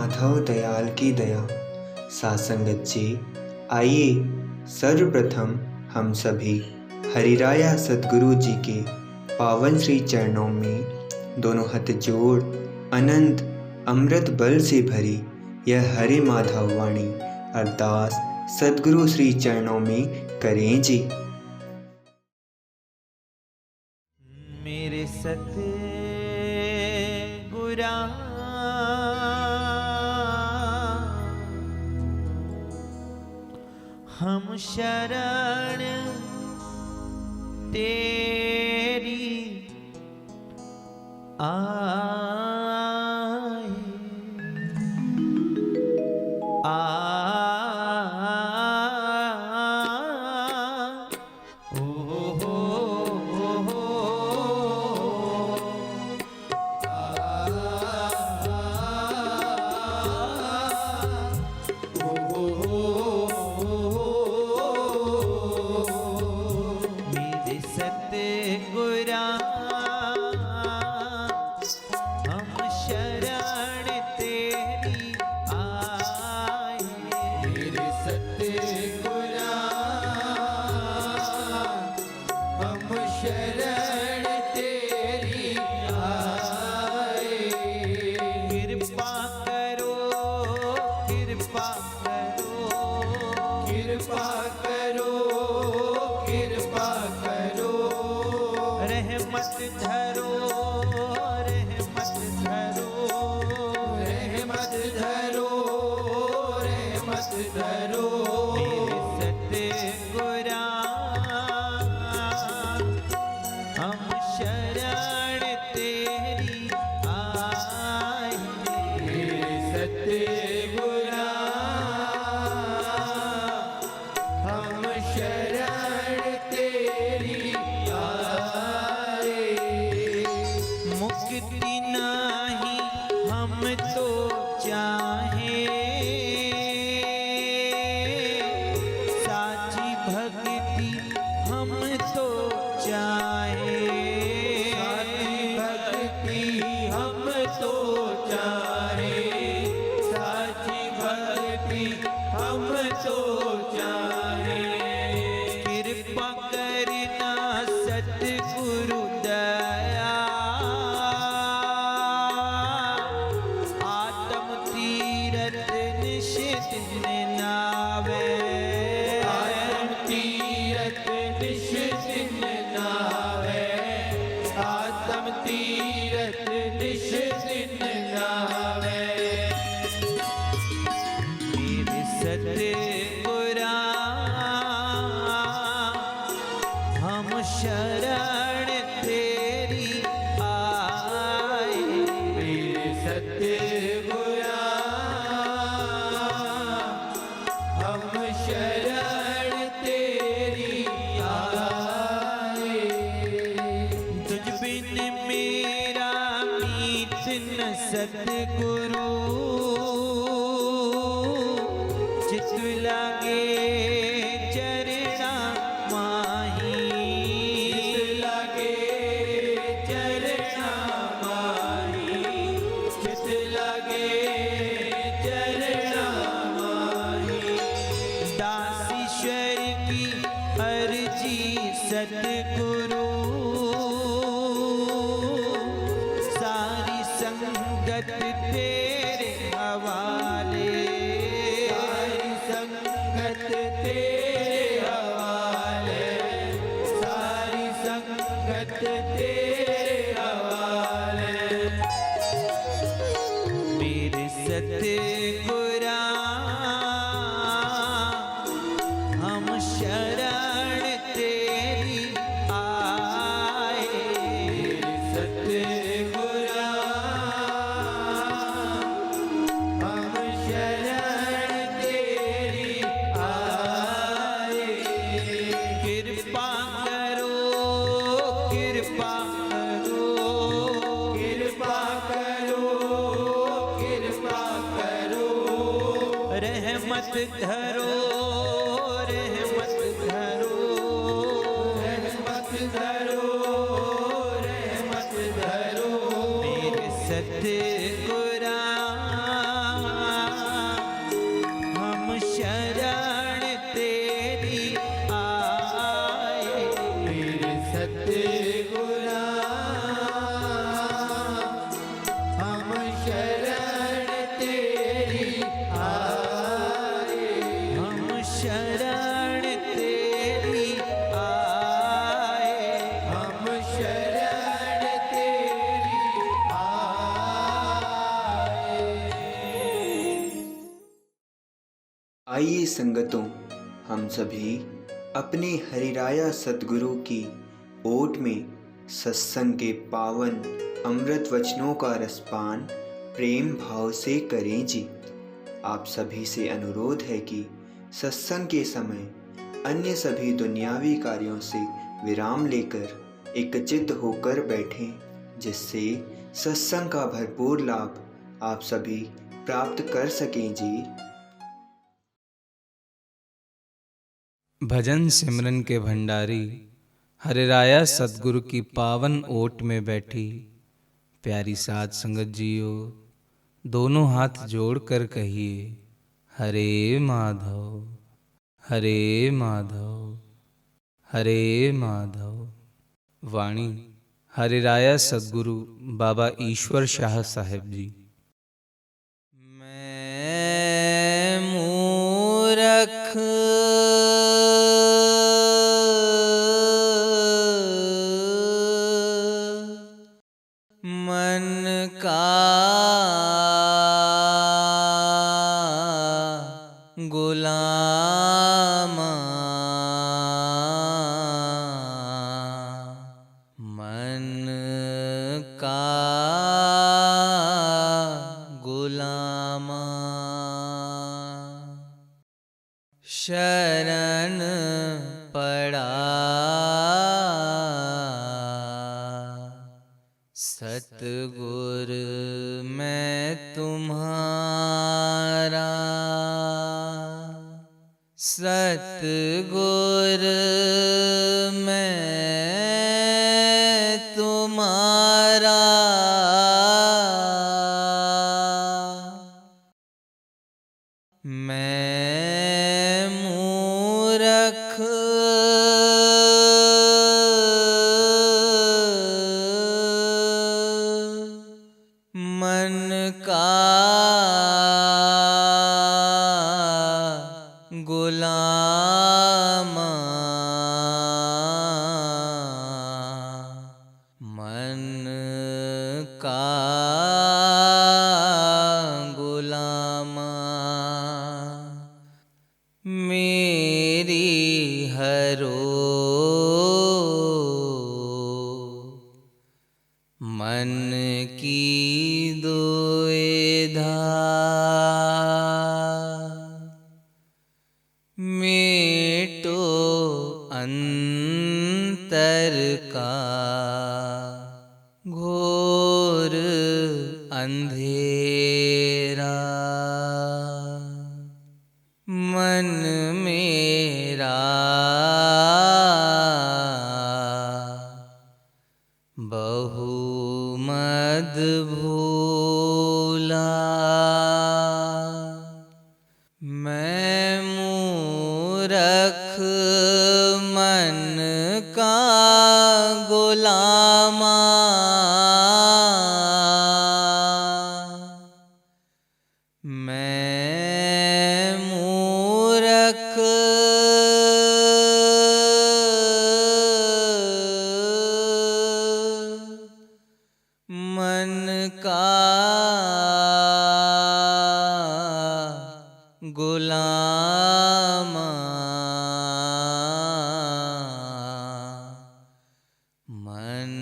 माधव दयाल की दया। सासंगत जी, आइए सर्वप्रथम हम सभी हरिराया सद्गुरु जी के पावन श्री चरणों में दोनों हाथ जोड़ अनंत अमृत बल से भरी यह हरि माधव वाणी अरदास सद्गुरु श्री चरणों में करें जी। मेरे सतगुरा हम शरण तेरी आए सतगुरु चित लागे चरणा माही, लागे चरणा माही, चित लागे चरणा माही। दासीश्वर की अर्जी सतगुरु तेरे हवाले, सारी संगत तेरे हवाले, सारी संगत तेरे हवाले। मेरे सतगुरा हम शरण तेरी आए। मेरे सतगुरा रहमत धरो, रहमत धरो, रहमत धरो, रहमत धरो। मेरे सतगुरा आइए संगतों, हम सभी अपने हरिराया सतगुरु की ओट में सत्संग के पावन अमृत वचनों का रसपान प्रेम भाव से करें जी। आप सभी से अनुरोध है कि सत्संग के समय अन्य सभी दुनियावी कार्यों से विराम लेकर एकचित्त होकर बैठें, जिससे सत्संग का भरपूर लाभ आप सभी प्राप्त कर सकें जी। भजन सिमरन के भंडारी हरिराया सतगुरु की पावन ओट में बैठी प्यारी साध संगत जियो, दोनों हाथ जोड़कर कहिए हरे माधव हरे माधव हरे माधव। वाणी हरिराया सतगुरु बाबा ईश्वर शाह साहेब जी। मैं मूरख मन का गुलामा, मन का गुलामा। शरण पड़ा सतगुर मैं तुम्हारा, सतगुर मैं तुम्हारा। मैं मूरख मन का गुलामा, मन का गुलामा। मेरी हरो मन की दुविधा, मेटो अंतर का घोर अंधेरा। मन मेरा बहु मद भूला, मैं मूरख मन का गुलामा। मैं मूरख मन का गुलामा, मन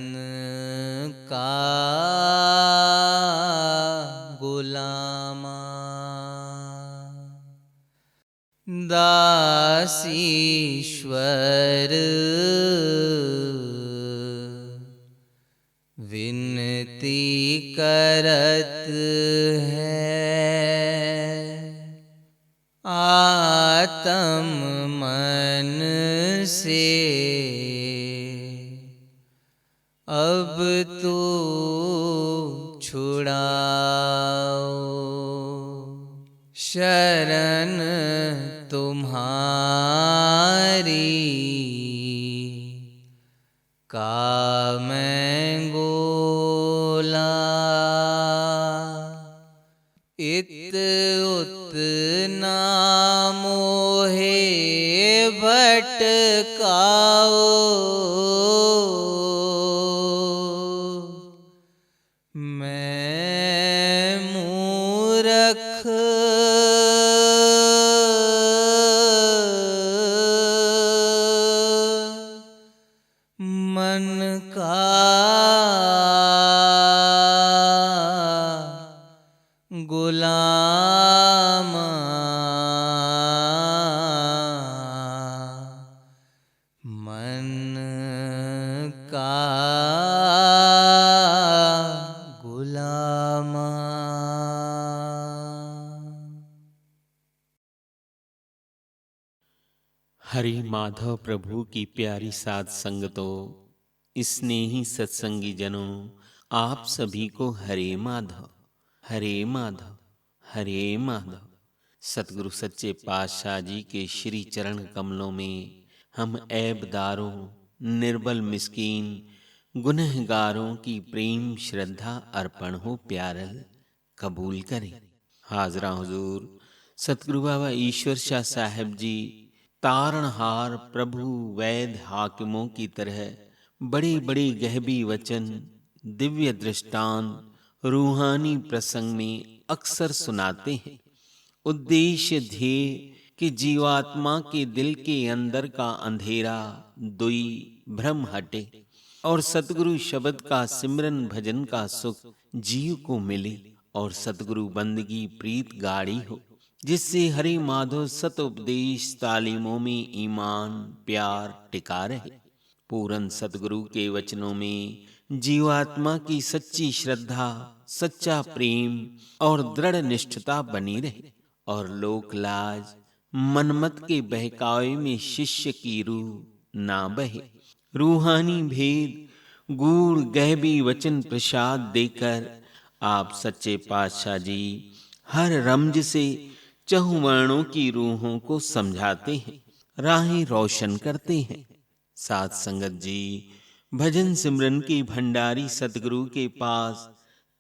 का गुलामा। दासीश्वर विनती करत है, आत्म मन से अब तू छुड़ाओ। शरण तुम्हारी का मैं गोला, इत उत ना मोहे भटकाओ। मैं मूरख मन का गुलाम मन का गुलाम। हरि माधव प्रभु की प्यारी साध संगतों, स्नेही सत्संगी जनों, आप सभी को हरे माधव, हरे माधव, हरे माधव। सतगुरु सच्चे पातशाह जी के श्री चरण कमलों में हम ऐबदारों, निर्बल मिस्कीन गुनहगारों की प्रेम श्रद्धा अर्पण हो प्यारल कबूल करें। हाजरा हुजूर सतगुरु बाबा ईश्वर शाह साहब जी तारणहार प्रभु वैद हाकिमों की तरह बड़े बड़े गहबी वचन, दिव्य दृष्टांत, रूहानी प्रसंग में अक्सर सुनाते हैं। उद्देश्य ध्येय कि जीवात्मा के दिल के अंदर का अंधेरा, दुई, भ्रम हटे और सतगुरु शब्द का सिमरन भजन का सुख जीव को मिले और सतगुरु बंदगी प्रीत गाढ़ी हो, जिससे हरि माधव सत उपदेश तालीमों में ईमान प्यार टिका रहे। पूरन सतगुरु के वचनों में जीवात्मा की सच्ची श्रद्धा, सच्चा प्रेम और दृढ़ निष्ठता बनी रहे और लोक लाज मनमत के बहकावे में शिष्य की रूह ना बहे। रूहानी भेद गूढ़ गहबी वचन प्रसाद देकर आप सच्चे पातशाह जी हर रमज से चहुवर्णों की रूहों को समझाते हैं, राहें रोशन करते हैं। साथ संगत जी, भजन सिमरन की भंडारी सतगुरु के पास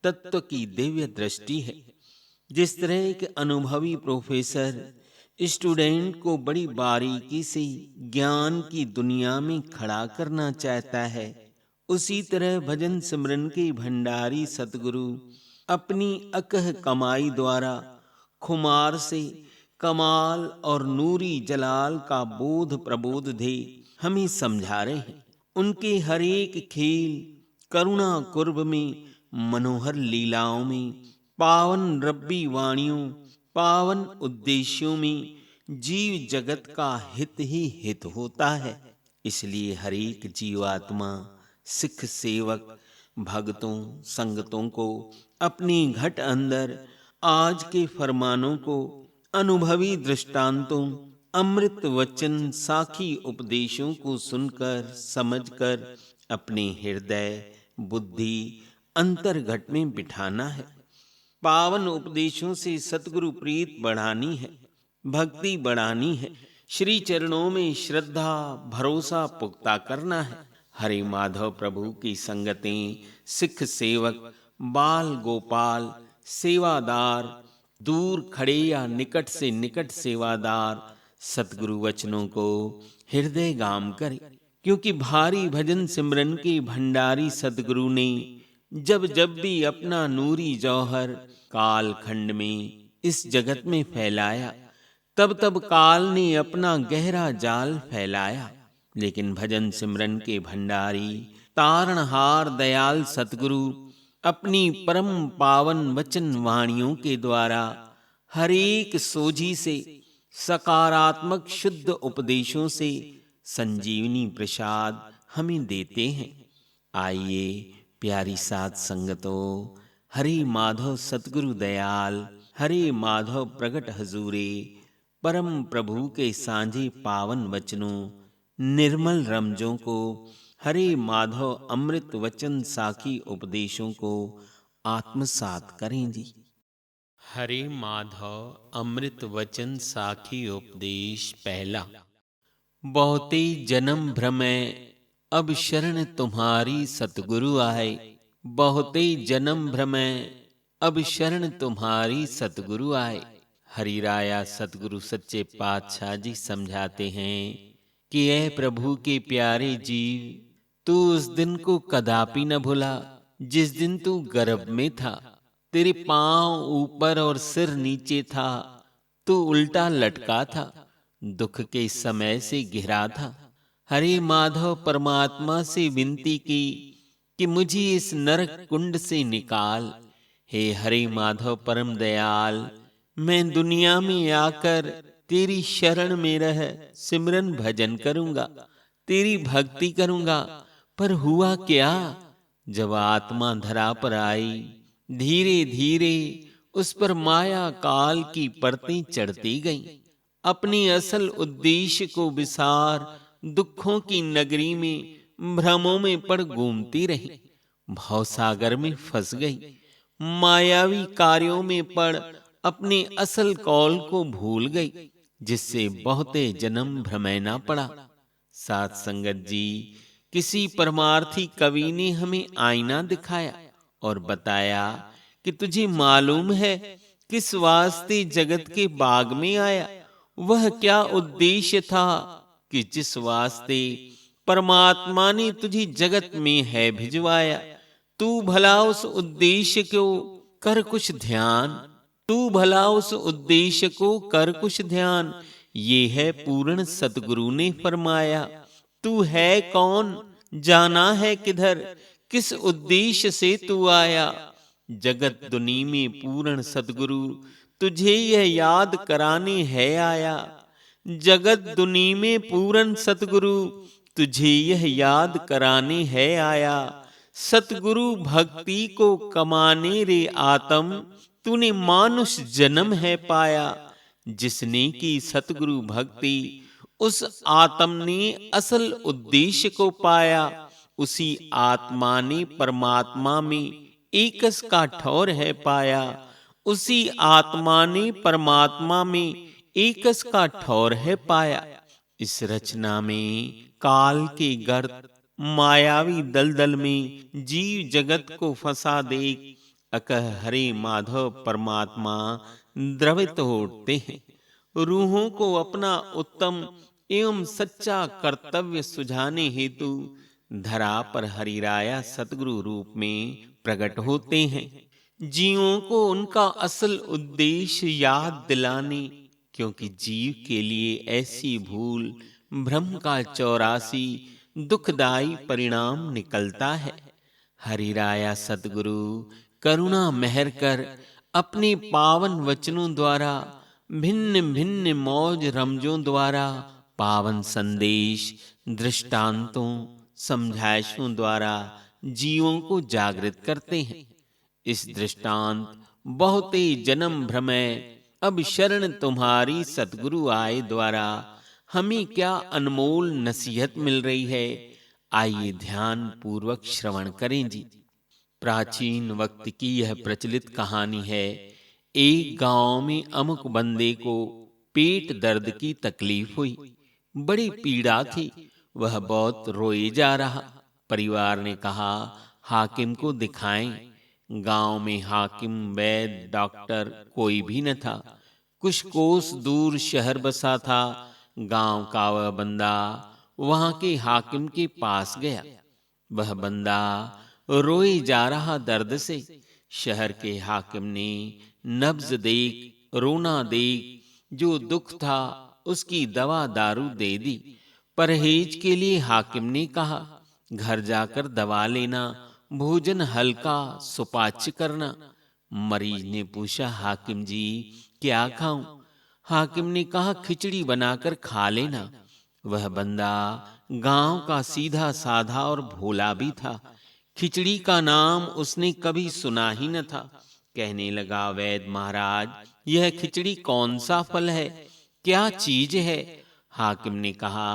तत्व की दिव्य दृष्टि है। जिस तरह एक अनुभवी प्रोफेसर स्टूडेंट को बड़ी बारीकी से ज्ञान की दुनिया में खड़ा करना चाहता है, उसी तरह भजन सिमरन के भंडारी सतगुरु अपनी अकह कमाई द्वारा खुमार से कमाल और नूरी जलाल का बोध प्रबोध दे हमें समझा रहे हैं। उनके हर एक खेल, करुणा कुर्ब में, मनोहर लीलाओं में, पावन रब्बी वाणियों, पावन उद्देश्यों में जीव जगत का हित ही हित होता है। इसलिए हर एक जीवात्मा, सिख सेवक, भक्तों, संगतों को अपनी घट अंदर आज के फरमानों को, अनुभवी दृष्टांतों, अमृत वचन, साखी उपदेशों को सुनकर समझकर अपने हृदय, बुद्धि, अंतर्घट में बिठाना है। पावन उपदेशों से सतगुरु प्रीत बढ़ानी है, भक्ति बढ़ानी है, श्री चरणों में श्रद्धा भरोसा पुख्ता करना है। हरि माधव प्रभु की संगतें, सिख सेवक, बाल गोपाल, सेवादार, दूर खड़े या निकट से निकट सेवादार सतगुरु वचनों को हृदयगाम करें, क्योंकि भारी भजन सिमरन के भंडारी सतगुरु ने जब जब भी अपना नूरी जौहर काल खंड में इस जगत में फैलाया, तब तब काल ने अपना गहरा जाल फैलाया। लेकिन भजन सिमरन के भंडारी तारणहार दयाल सतगुरु अपनी परम पावन वचन वाणियों के द्वारा हर एक सोझी से, सकारात्मक शुद्ध उपदेशों से संजीवनी प्रसाद हमें देते हैं। आइए प्यारी साध संगतों, हरि माधव सतगुरु दयाल, हरि माधव प्रगट हजूरे परम प्रभु के सांझे पावन वचनों, निर्मल रमजों को, हरे माधव अमृत वचन साखी उपदेशों को आत्मसात करें जी। हरे माधव अमृत वचन साखी उपदेश पहला। बहुते जन्म भ्रमय अब शरण तुम्हारी सतगुरु आए। बहुते जन्म भ्रमय अब शरण तुम्हारी सतगुरु आए। हरि राया सतगुरु सच्चे पातशाह जी समझाते हैं कि ऐ प्रभु के प्यारे जीव, तू उस दिन को कदापि न भूला जिस दिन तू गर्भ में था। तेरे पांव ऊपर और सिर नीचे था, तू उल्टा लटका था, दुख के समय से घिरा था। हरे माधव परमात्मा से विनती की कि मुझे इस नरक कुंड से निकाल। हे हरे माधव परम दयाल, मैं दुनिया में आकर तेरी शरण में रह सिमरन भजन करूंगा, तेरी भक्ति करूंगा। पर हुआ क्या, जब आत्मा धरा पर आई, धीरे धीरे उस पर माया काल की परतें चढ़ती गईं। अपने असल उद्देश्य को विसार दुखों की नगरी में भ्रमों में पड़ घूमती रही, भवसागर में फंस गई। मायावी कार्यों में पड़ अपने असल कौल को भूल गई, जिससे बहुते जन्म भ्रमैना पड़ा। साथ संगत जी, किसी परमार्थी कवि ने हमें आईना दिखाया और बताया कि तुझे मालूम है किस वास्ते जगत के बाग में आया। वह क्या उद्देश्य था कि जिस वास्ते परमात्मा ने तुझे जगत में है भिजवाया। तू भला उस उद्देश्य को कर कुछ ध्यान, तू भला उस उद्देश्य को कर कुछ ध्यान। ये है पूर्ण सतगुरु ने फरमाया। तू है कौन, जाना है किधर, किस उद्देश्य से तू आया। जगत दुनी में पूर्ण सतगुरु तुझे यह याद कराने है आया। जगत दुनी में पूर्ण सतगुरु तुझे यह याद कराने है आया। सतगुरु भक्ति को कमाने रे आत्म, तूने मानुष जन्म है पाया। जिसने की सतगुरु भक्ति, उस आत्म ने असल उद्देश्य को पाया। उसी आत्मा ने परमात्मा में एकस का ठौर है पाया। उसी आत्मा ने परमात्मा में एकस का ठौर है पाया। इस रचना में काल के गर्त मायावी दलदल में जीव जगत को फंसा देख अकह हरे माधव परमात्मा द्रवित उठते हैं। रूहों को अपना उत्तम एवं सच्चा कर्तव्य सुझाने हेतु धरा पर हरिराया सतगुरु रूप में प्रकट होते हैं। जीवों को उनका असल उद्देश्य याद दिलाने, क्योंकि जीव के लिए ऐसी भूल भ्रम का 84 दुखदाई परिणाम निकलता है। हरिराया सतगुरु करुणा मेहर कर अपने पावन वचनों द्वारा, भिन्न भिन्न मौज रमजों द्वारा, पावन संदेश दृष्टांतों समझाइशों द्वारा जीवों को जागृत करते हैं। इस दृष्टांत बहुते जन्म भ्रमय अब शरण तुम्हारी सतगुरु आए द्वारा हमें क्या अनमोल नसीहत मिल रही है। आइए ध्यान पूर्वक श्रवण करें जी। प्राचीन वक्त की यह प्रचलित कहानी है। एक गांव में अमुक बंदे को पेट दर्द की तकलीफ हुई, बड़ी पीड़ा थी। वह बहुत रोए जा रहा। परिवार ने कहा हाकिम को दिखाएं। गांव में हाकिम, वैद्य, डॉक्टर कोई भी न था। कुछ कोस दूर शहर बसा था। गांव का वह बंदा वहां के हाकिम के पास गया। वह बंदा रोए जा रहा दर्द से। शहर के हाकिम ने नब्ज देख, रोना देख, जो दुख था उसकी दवा दारू दे दी। परहेज के लिए हाकिम ने कहा घर जाकर दवा लेना, भोजन हल्का सुपाच्य करना। मरीज ने पूछा हाकिम जी क्या खाऊं? हाकिम ने कहा खिचड़ी बनाकर खा लेना। वह बंदा गांव का सीधा साधा और भोला भी था। खिचड़ी का नाम उसने कभी सुना ही न था। कहने लगा वैद्य महाराज, यह खिचड़ी कौन सा फल है, क्या चीज है? हाकिम ने कहा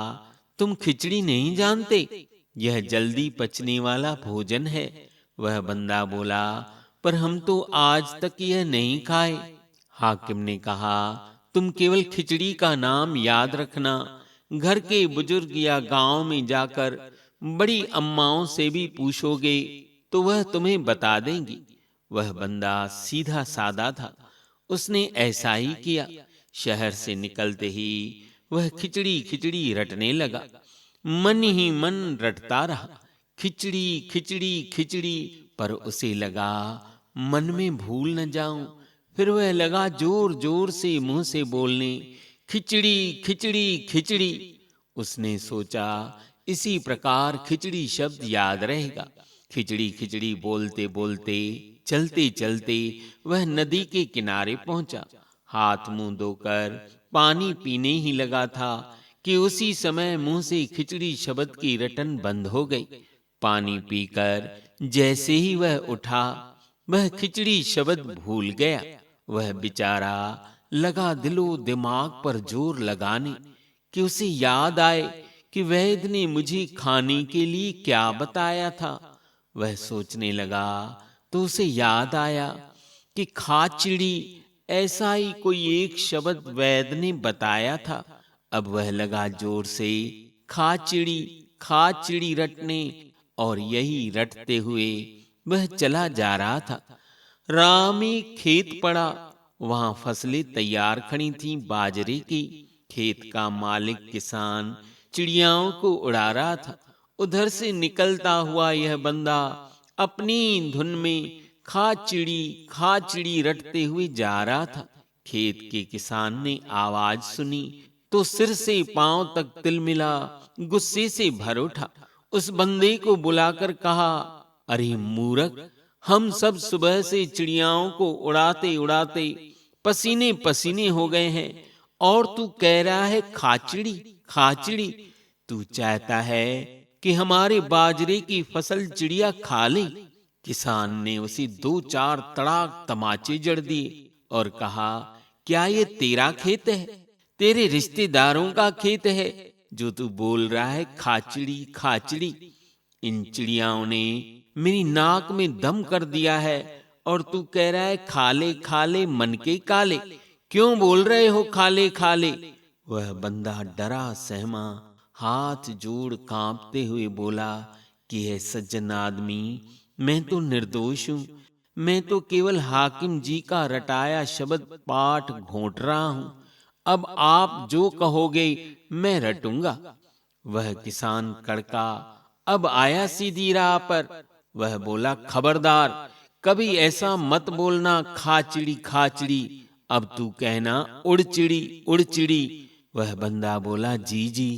तुम खिचड़ी नहीं जानते, यह जल्दी पचने वाला भोजन है। वह बंदा बोला पर हम तो आज तक यह नहीं खाए। हाकिम ने कहा तुम केवल खिचड़ी का नाम याद रखना। घर के बुजुर्ग या गांव में जाकर बड़ी अम्माओं से भी पूछोगे तो वह तुम्हें बता देंगी। वह बंदा सीधा सादा था। उसने ऐसा ही किया। शहर से निकलते ही वह खिचड़ी खिचड़ी रटने लगा। मन ही मन रटता रहा, खिचड़ी खिचड़ी खिचड़ी। पर उसे लगा मन में भूल न जाऊं। फिर वह लगा जोर जोर से मुंह से बोलने खिचड़ी खिचड़ी खिचड़ी। उसने सोचा इसी प्रकार खिचड़ी शब्द याद रहेगा। खिचड़ी खिचड़ी बोलते बोलते चलते चलते वह नदी के किनारे पहुंचा। हाथ मुंह धोकर पानी पीने ही लगा था कि उसी समय मुंह से खिचड़ी शब्द की रटन बंद हो गई। पानी पीकर जैसे ही वह उठा, वह खिचड़ी शब्द भूल गया। वह बेचारा लगा दिलो दिमाग पर जोर लगाने कि उसे याद आए कि वैद्य ने मुझे खाने के लिए क्या बताया था। वह सोचने लगा तो उसे याद आया कि खाचिड़ी, ऐसा ही कोई एक शब्द वैद्य ने बताया था। अब वह लगा जोर से खाचिड़ी खाचिड़ी रटने, और यही रटते हुए वह चला जा रहा था। राह में खेत पड़ा, वहां फसलें तैयार खड़ी थीं बाजरे की। खेत का मालिक किसान चिड़ियाओं को उड़ा रहा था। उधर से निकलता हुआ यह बंदा अपनी धुन में खाचिड़ी रटते हुए जा रहा था। खेत के किसान ने आवाज सुनी तो सिर से पांव तक तिलमिला गुस्से से भर उठा। उस बंदे को बुलाकर कहा, अरे मूर्ख, हम सब सुबह से चिड़ियाओं को उड़ाते उड़ाते पसीने पसीने हो गए हैं, और तू कह रहा है खाचिड़ी खाचिड़ी। तू चाहता है कि हमारे बाजरे की फसल चिड़िया खा ले। किसान ने उसे 2-4 तड़ाक तमाचे जड़ दिए और कहा, क्या ये तेरा खेत है? तेरे रिश्तेदारों का खेत है जो तू बोल रहा है खाचिड़ी खाचिड़ी। इन चिड़ियाओं ने मेरी नाक में दम कर दिया है, और तू कह रहा है खा ले मन के काले। क्यों बोल रहे हो खाले खाले? वह बंदा डरा सहमा हाथ जोड़ कांपते हुए बोला कि है सज्जन आदमी, मैं तो निर्दोष हूं। मैं तो केवल हाकिम जी का रटाया शब्द पाठ घोंट रहा हूं। अब आप जो कहोगे मैं रटूंगा। वह किसान कड़का अब आया सीधी राह पर। वह बोला, खबरदार, कभी ऐसा मत बोलना खाचिड़ी खाचिड़ी। अब तू कहना उड़ चिड़ी उड़ चिड़ी। वह बंदा बोला, जी जी,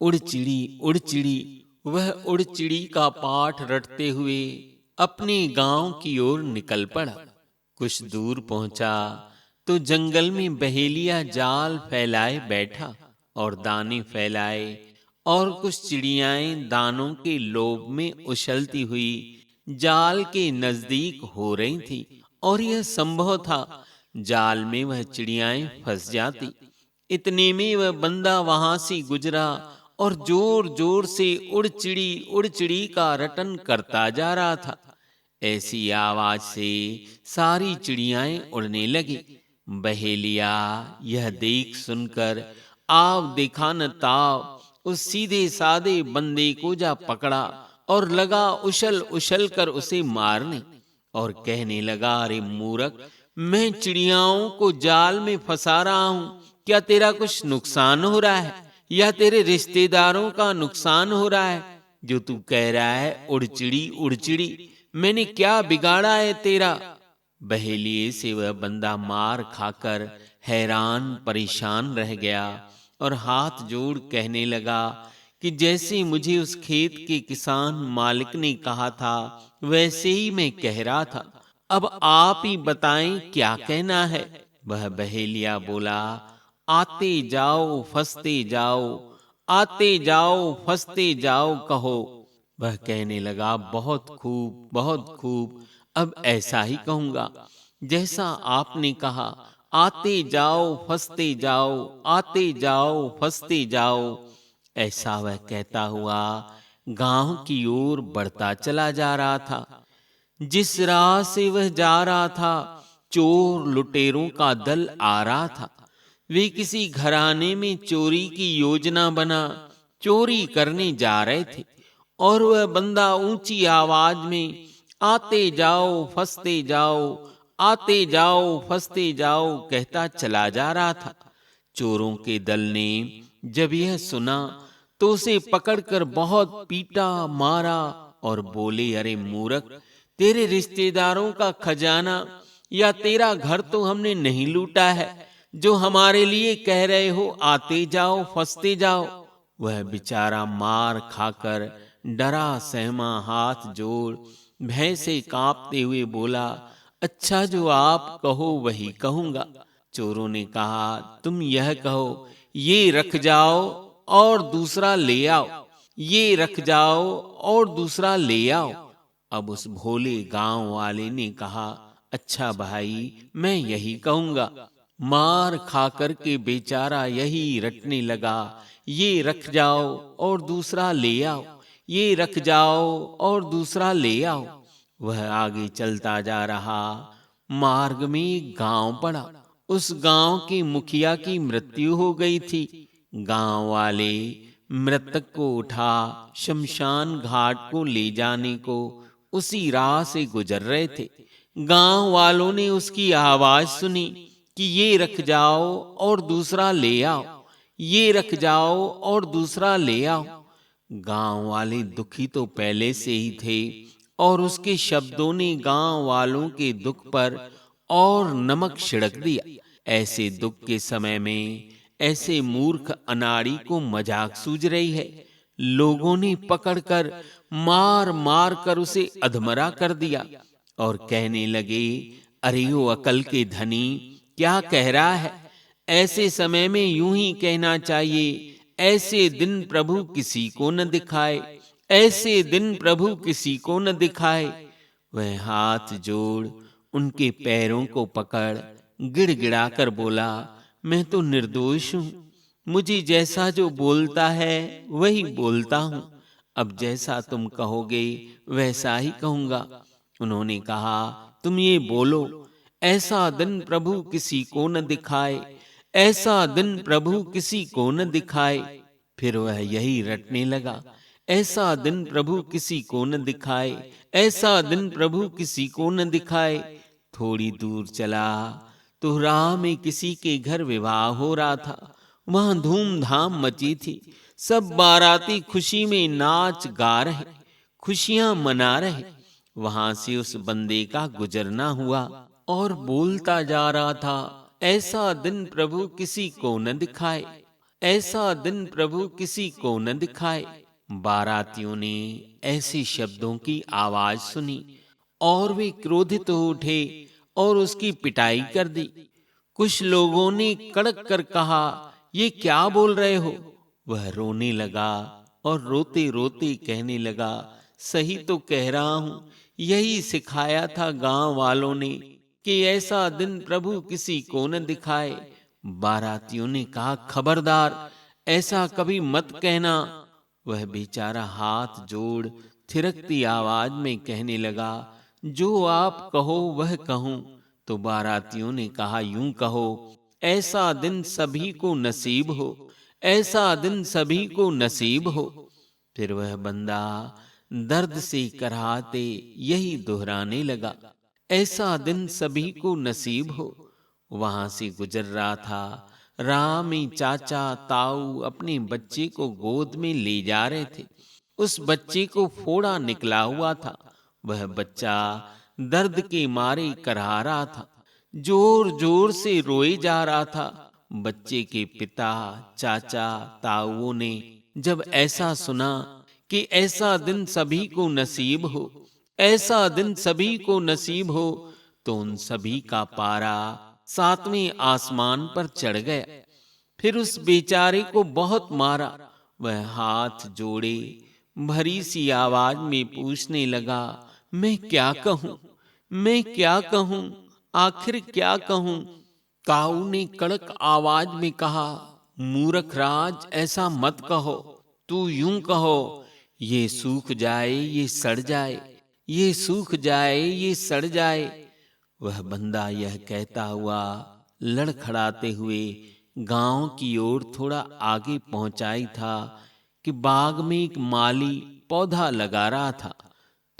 उड़ चिड़ी उड़ चिड़ी। वह उड़ चिड़ी का पाठ रटते हुए अपने गांव की ओर निकल पड़ा। कुछ दूर पहुंचा तो जंगल में बहेलिया जाल फैलाए बैठा और दाने फैलाए, और कुछ चिड़ियाएं दानों के लोभ में उछलती हुई जाल के नजदीक हो रही थी, और यह संभव था जाल में वह चिड़ियाएं फंस जाती। इतने में वह बंदा वहां से गुजरा और जोर जोर से उड़ चिड़ी का रटन करता जा रहा था। ऐसी आवाज से सारी चिड़ियाएं उड़ने लगी। बहेलिया यह देख सुनकर आव देखा न ताव उस सीधे सादे बंदे को जा पकड़ा और लगा उछल उछल कर उसे मारने, और कहने लगा, अरे मूर्ख, मैं चिड़ियाओं को जाल में फंसा रहा हूं। क्या तेरा कुछ नुकसान हो रहा है, या तेरे रिश्तेदारों का नुकसान हो रहा है जो तू कह रहा है उड़ चिड़ी? मैंने क्या बिगाड़ा है तेरा? बहेलिए से वह बंदा मार खाकर हैरान परेशान रह गया और हाथ जोड़ कहने लगा कि जैसे मुझे उस खेत के किसान मालिक ने कहा था वैसे ही मैं कह रहा था। अब आप ही बताएं क्या कहना है? वह बहेलिया बोला, आते जाओ फंसते जाओ, आते जाओ फंसते जाओ कहो। वह कहने लगा, बहुत खूब बहुत खूब, अब ऐसा ही कहूंगा जैसा आपने कहा, आते जाओ फंसते जाओ, आते जाओ फंसते जाओ। ऐसा वह कहता हुआ गांव की ओर बढ़ता चला जा रहा था। जिस राह से वह जा रहा था चोर लुटेरों का दल आ रहा था। वे किसी घराने में चोरी की योजना बना चोरी करने जा रहे थे, और वह बंदा ऊंची आवाज में आते जाओ फंसते जाओ, आते जाओ फंसते जाओ कहता चला जा रहा था। चोरों के दल ने जब यह सुना तो उसे पकड़कर बहुत पीटा मारा और बोले, अरे मूर्ख, तेरे रिश्तेदारों का खजाना या तेरा घर तो हमने नहीं लूटा है जो हमारे लिए कह रहे हो आते जाओ फंसते जाओ। वह बेचारा मार खाकर डरा सहमा हाथ जोड़ भय से कांपते हुए बोला, अच्छा जो आप कहो वही कहूंगा। चोरों ने कहा, तुम यह कहो, ये रख जाओ और दूसरा ले आओ, ये रख जाओ और दूसरा ले आओ। अब उस भोले गांव वाले ने कहा, अच्छा भाई, मैं यही कहूंगा। मार खाकर के बेचारा यही रटने लगा, ये रख जाओ और दूसरा ले आओ, ये रख जाओ और दूसरा ले आओ। वह आगे चलता जा रहा। मार्ग में एक गांव पड़ा। उस गांव के मुखिया की मृत्यु हो गई थी। गांव वाले मृतक को उठा शमशान घाट को ले जाने को उसी राह से गुजर रहे थे। गांव वालों ने उसकी आवाज सुनी कि ये रख जाओ और दूसरा ले आओ, ये रख जाओ और दूसरा ले आओ। गांव वाले दुखी तो पहले से ही थे और उसके शब्दों ने गांव वालों के दुख पर और नमक छिड़क दिया। ऐसे दुख के समय में ऐसे मूर्ख अनाड़ी को मजाक सूझ रही है। लोगों ने पकड़कर मार मार कर उसे अधमरा कर दिया और कहने लगे, अरे ओ अकल के धनी, क्या कह रहा है? ऐसे समय में यूं ही कहना चाहिए, ऐसे दिन प्रभु किसी को न दिखाए, ऐसे दिन प्रभु किसी को न दिखाए। वह हाथ जोड़ उनके पैरों को पकड़ गिड़गिड़ा कर बोला, मैं तो निर्दोष हूं, मुझे जैसा जो बोलता है वही बोलता हूं। अब जैसा तुम कहोगे वैसा ही कहूंगा। उन्होंने कहा, तुम ये बोलो, ऐसा दिन प्रभु किसी को न दिखाए, ऐसा दिन प्रभु किसी को न दिखाए। फिर वह यही रटने लगा, ऐसा दिन प्रभु किसी को न दिखाए, ऐसा दिन प्रभु किसी को न दिखाए। थोड़ी दूर चला तो राह में किसी के घर विवाह हो रहा था। वहां धूमधाम मची थी। सब बाराती खुशी में नाच गा रहे, खुशियां मना रहे। वहां से उस बंदे का गुजरना हुआ और बोलता जा रहा था, ऐसा दिन प्रभु किसी को न दिखाए, ऐसा दिन प्रभु किसी को न दिखाए। बारातियों ने ऐसे शब्दों की आवाज सुनी और वे क्रोधित हो उठे और उसकी पिटाई कर दी। कुछ लोगों ने कड़क कर कहा, ये क्या बोल रहे हो? वह रोने लगा और रोते रोते कहने लगा, सही तो कह रहा हूं, यही सिखाया था गांव वालों ने कि ऐसा दिन प्रभु किसी को न दिखाए। बारातियों ने कहा, खबरदार, ऐसा कभी मत कहना। वह बेचारा हाथ जोड़ थिरकती आवाज में कहने लगा, जो आप कहो वह कहूं। तो बारातियों ने कहा, यूं कहो, ऐसा दिन सभी को नसीब हो, ऐसा दिन सभी को नसीब हो। फिर वह बंदा दर्द से कराहते यही दोहराने लगा, ऐसा दिन सभी को नसीब हो। वहां से गुजर रहा था। राह में चाचा ताऊ अपने बच्चे को गोद में ले जा रहे थे। उस बच्चे को फोड़ा निकला हुआ था। वह बच्चा दर्द के मारे कराह रहा था, जोर जोर से रोए जा रहा था। बच्चे के पिता चाचा ताऊओं ने जब ऐसा सुना कि ऐसा दिन सभी को नसीब हो, ऐसा दिन सभी को नसीब हो, तो उन सभी का पारा 7वें आसमान पर चढ़ गया। फिर उस बेचारे को बहुत मारा। वह हाथ जोड़े भरी सी आवाज में पूछने लगा, मैं क्या कहूं, मैं क्या कहूं, आखिर क्या कहूं? काऊ ने कड़क आवाज में कहा, मूर्ख राज, ऐसा मत कहो, तू यूं कहो, ये सूख जाए, ये सड़ जाए, ये सूख जाए, ये सड़ जाए। वह बंदा यह कहता हुआ लड़खड़ाते हुए गांव की ओर थोड़ा आगे पहुंचाई था कि बाग में एक माली पौधा लगा रहा था।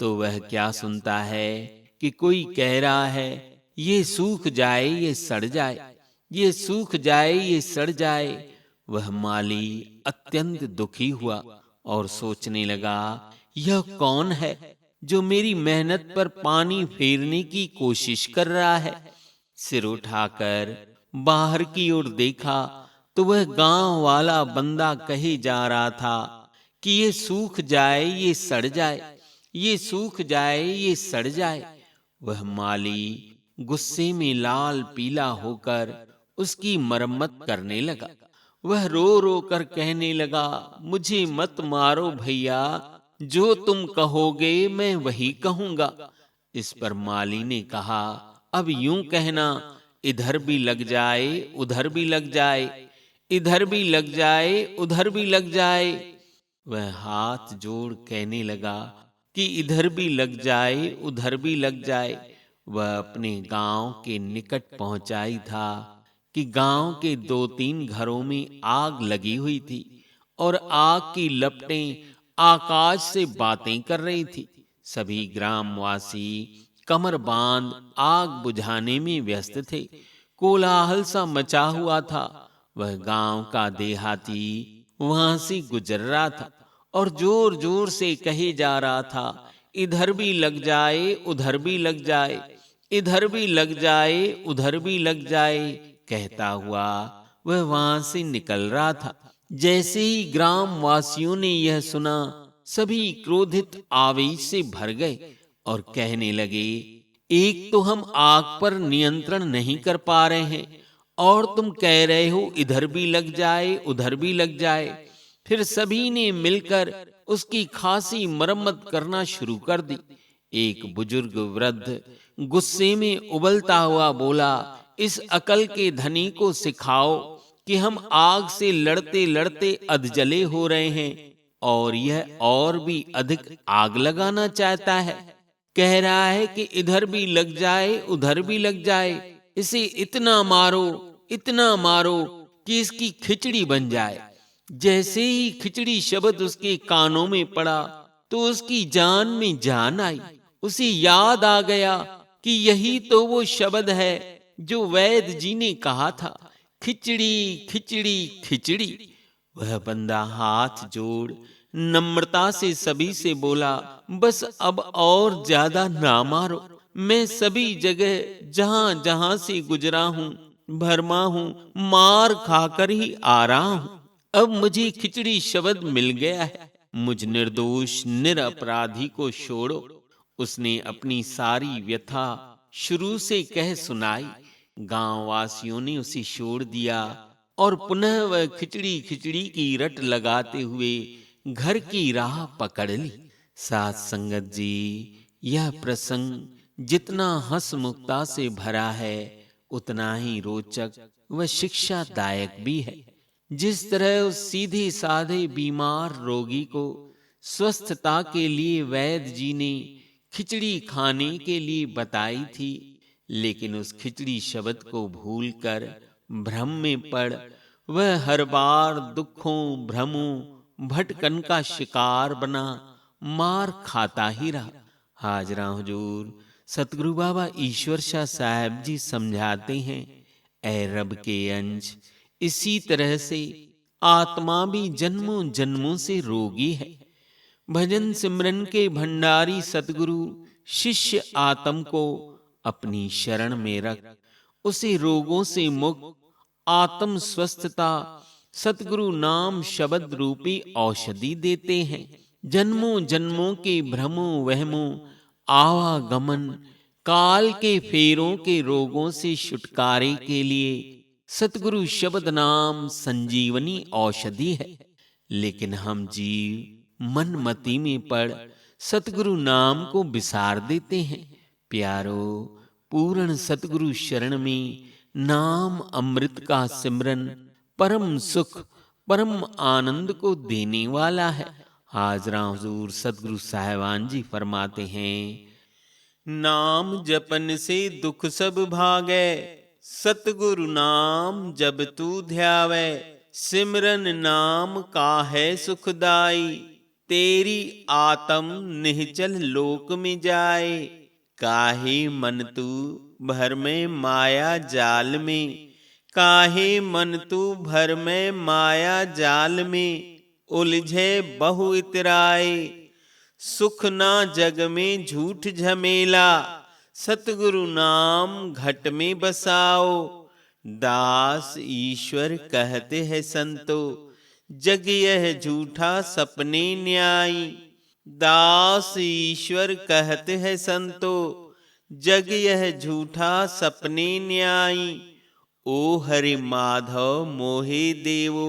तो वह क्या सुनता है कि कोई कह रहा है, ये सूख जाए, ये सड़ जाए, ये सूख जाए, ये सड़ जाए। वह माली अत्यंत दुखी हुआ और सोचने लगा, यह कौन है जो मेरी मेहनत पर पानी फेरने की कोशिश कर रहा है? सिर उठाकर बाहर की ओर देखा तो वह गांव वाला बंदा कहे जा रहा था कि ये सूख जाए, ये सड़ जाए, ये सूख जाए, ये सड़ जाए। वह माली गुस्से में लाल पीला होकर उसकी मरम्मत करने लगा। वह रो रो कर कहने लगा, मुझे मत मारो भैया, जो तुम कहोगे मैं वही कहूंगा। इस पर माली ने कहा, अब यूं कहना, इधर भी लग जाए, उधर भी लग जाए, इधर भी लग जाए, उधर भी लग जाए। वह हाथ जोड़ कहने लगा कि इधर भी लग जाए, उधर भी लग जाए। वह अपने गांव के निकट पहुंचा ही था कि गांव के 2-3 घरों में आग लगी हुई थी और आग की लपटें आकाश से बातें कर रही थी। सभी ग्रामवासी कमर बांध आग बुझाने में व्यस्त थे। कोलाहल सा मचा हुआ था। वह गांव का देहाती वहां से गुजर रहा था और जोर जोर से कहे जा रहा था, इधर भी लग जाए, उधर भी लग जाए, इधर भी लग जाए, उधर भी लग जाए। कहता हुआ वह वहां से निकल रहा था। जैसे ही ग्राम वासियों ने यह सुना, सभी क्रोधित आवेश से भर गए और कहने लगे, एक तो हम आग पर नियंत्रण नहीं कर पा रहे हैं और तुम कह रहे हो इधर भी लग जाए, उधर भी लग जाए। फिर सभी ने मिलकर उसकी खासी मरम्मत करना शुरू कर दी। एक बुजुर्ग वृद्ध गुस्से में उबलता हुआ बोला, इस अकल के धनी को सिखाओ कि हम आग से लड़ते लड़ते अधजले हो रहे हैं और यह और भी अधिक आग लगाना चाहता है। कह रहा है कि इधर भी लग जाए, उधर भी लग जाए, इसे इतना मारो, इतना मारो कि इसकी खिचड़ी बन जाए। जैसे ही खिचड़ी शब्द उसके कानों में पड़ा तो उसकी जान में जान आई। उसे याद आ गया कि यही तो वो शब्द है जो वैद्य जी ने कहा था, खिचड़ी खिचड़ी खिचड़ी। वह बंदा हाथ जोड़ नम्रता से सभी से बोला, बस अब और ज्यादा ना मारो। मैं सभी जगह जहां जहां से गुजरा हूं, भरमा हूं, मार खाकर ही आ रहा हूं। अब मुझे खिचड़ी शब्द मिल गया है। मुझ निर्दोष निरपराधी को छोड़ो। उसने अपनी सारी व्यथा शुरू से कह सुनाई। गांव वासियों ने उसे छोड़ दिया और पुनः वह खिचड़ी खिचड़ी की रट लगाते हुए घर की राह पकड़ ली। साथ संगत जी, यह प्रसंग जितना हंसमुखता से भरा है उतना ही रोचक व शिक्षादायक भी है। जिस तरह उस सीधे साधे बीमार रोगी को स्वस्थता के लिए वैद्य जी ने खिचड़ी खाने के लिए बताई थी, लेकिन उस खिचड़ी शब्द को भूलकर भ्रम में पड़ वह हर बार दुखों, भ्रमों, भटकन का शिकार बना मार खाता ही रहा। हाजरा हुजूर सतगुरु बाबा ईश्वर शाह साहब जी समझाते हैं, ऐ रब के अंश, इसी तरह से आत्मा भी जन्मों जन्मों से रोगी है। भजन सिमरन के भंडारी सतगुरु शिष्य आत्म को अपनी शरण में रख उसे रोगों से मुक्त आत्म स्वस्थता सतगुरु नाम शब्द रूपी औषधि देते हैं। जन्मों जन्मों के भ्रमों वहमों आवागमन काल के फेरों के रोगों से छुटकारे के लिए सतगुरु शब्द नाम संजीवनी औषधि है। लेकिन हम जीव मनमति में पड़ सतगुरु नाम को बिसार देते हैं। प्यारो, पूर्ण सतगुरु शरण में नाम अमृत का सिमरन परम सुख परम आनंद को देने वाला है। हाजरा हुजूर सतगुरु साहिबान जी फरमाते हैं, नाम जपन से दुख सब भागे, सतगुरु नाम जब तू ध्यावे, सिमरन नाम का है सुखदाई, तेरी आत्म निश्चल लोक में जाए। काहे मन तू भर में माया जाल में, काहे मन तू भर में माया जाल में, उलझे बहु इतराए, सुख ना जग में झूठ झमेला, सतगुरु नाम घट में बसाओ, दास ईश्वर कहते हैं संतो, जग यह झूठा सपने न्यायी। दास ईश्वर कहते हैं संतो, जग यह झूठा सपने न्यायी। ओ हरि माधव मोहे देवो,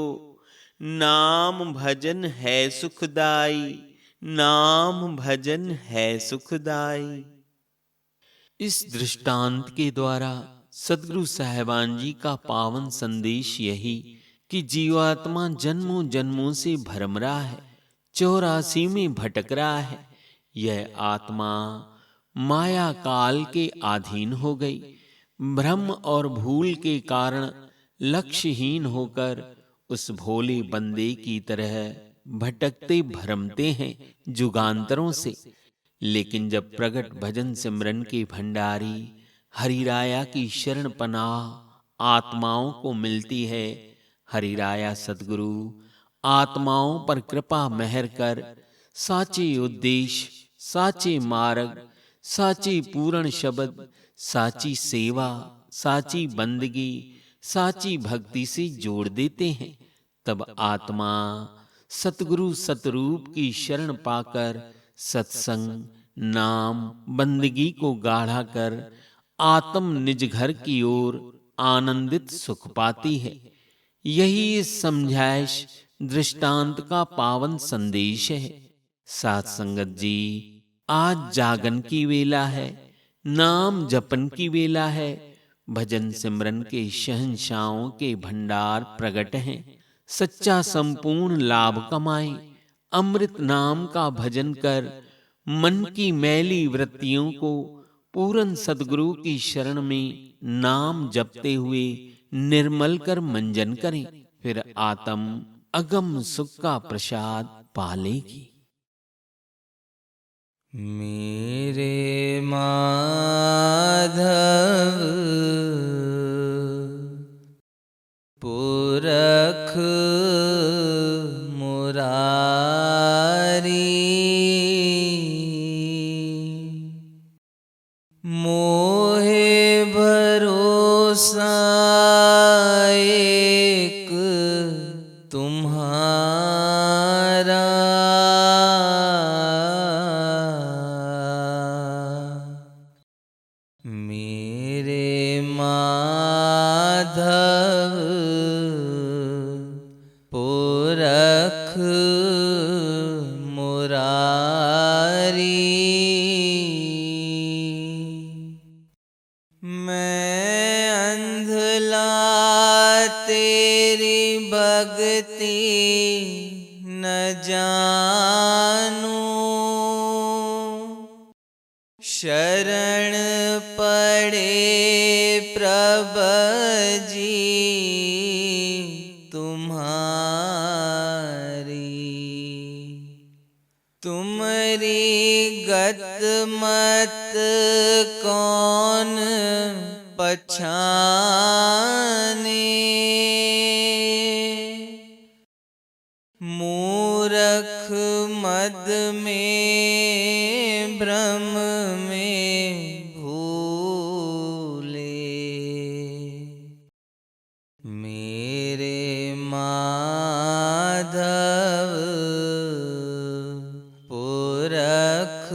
नाम भजन है सुखदाई, नाम भजन है सुखदाई। इस दृष्टांत के द्वारा सद्गुरु साहिबान जी का पावन संदेश यही कि जीवात्मा जन्मों जन्मों से भ्रम रहा है, 84 में भटक रहा है। यह आत्मा माया काल के अधीन हो गई। भ्रम और भूल के कारण लक्ष्यहीन होकर उस भोले बंदे की तरह भटकते भ्रमते हैं जुगांतरों से। लेकिन जब प्रगट भजन सिमरन के भंडारी हरिराया की शरण पनाह आत्माओं को मिलती है, हरिराया सद्गुरु आत्माओं पर कृपा मेहर कर साचे उद्देश्य, साचे मार्ग, साचे पूर्ण शब्द, साची सेवा, साची बंदगी, साची भक्ति से जोड़ देते हैं। तब आत्मा सतगुरु सतरूप की शरण पाकर सत्संग, नाम, बंदगी को गाढ़ा कर आत्म निज घर की ओर आनंदित सुख पाती है। यही इस समझाइश दृष्टांत का पावन संदेश है। साथ संगत जी, आज जागन की वेला है, नाम जपन की वेला है। भजन सिमरन के शहंशाहों के भंडार प्रगट हैं। सच्चा संपूर्ण लाभ कमाएं। अमृत नाम का भजन कर मन की मैली वृत्तियों को पूर्ण सद्गुरु की शरण में नाम जपते हुए निर्मल कर मंजन करें। फिर आत्म अगम सुख का प्रसाद पालेगी। मेरे माधव पुरख मुरारी, मोहे भरोसा एक तुम्हारा। मेरे माधव पुरख मुरारी, मैं अंधला तेरी भक्ति न जानूं। शरण पड़े प्रभ जी तुम्हारी। तुम्हारी गत मत कौन पछाने। मूरख मद में भ्रम में भूले। मेरे माधव पुरख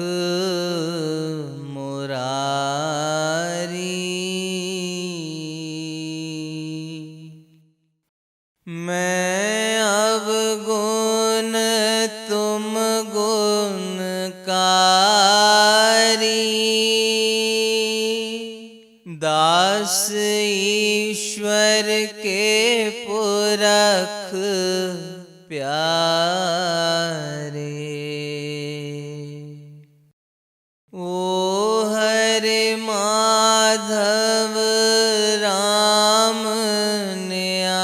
मुरारी, मैं अवगुण तुम गुणकारी। दास ईश्वर के पुरख प्यारे। ओ हरे माधव राम न्यारे।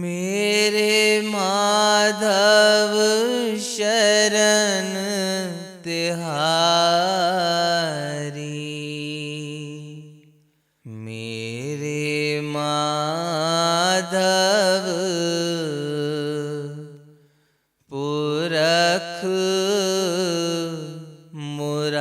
मेरे माधव शरण तिहारी। मेरे माधव पुरख मुरारी।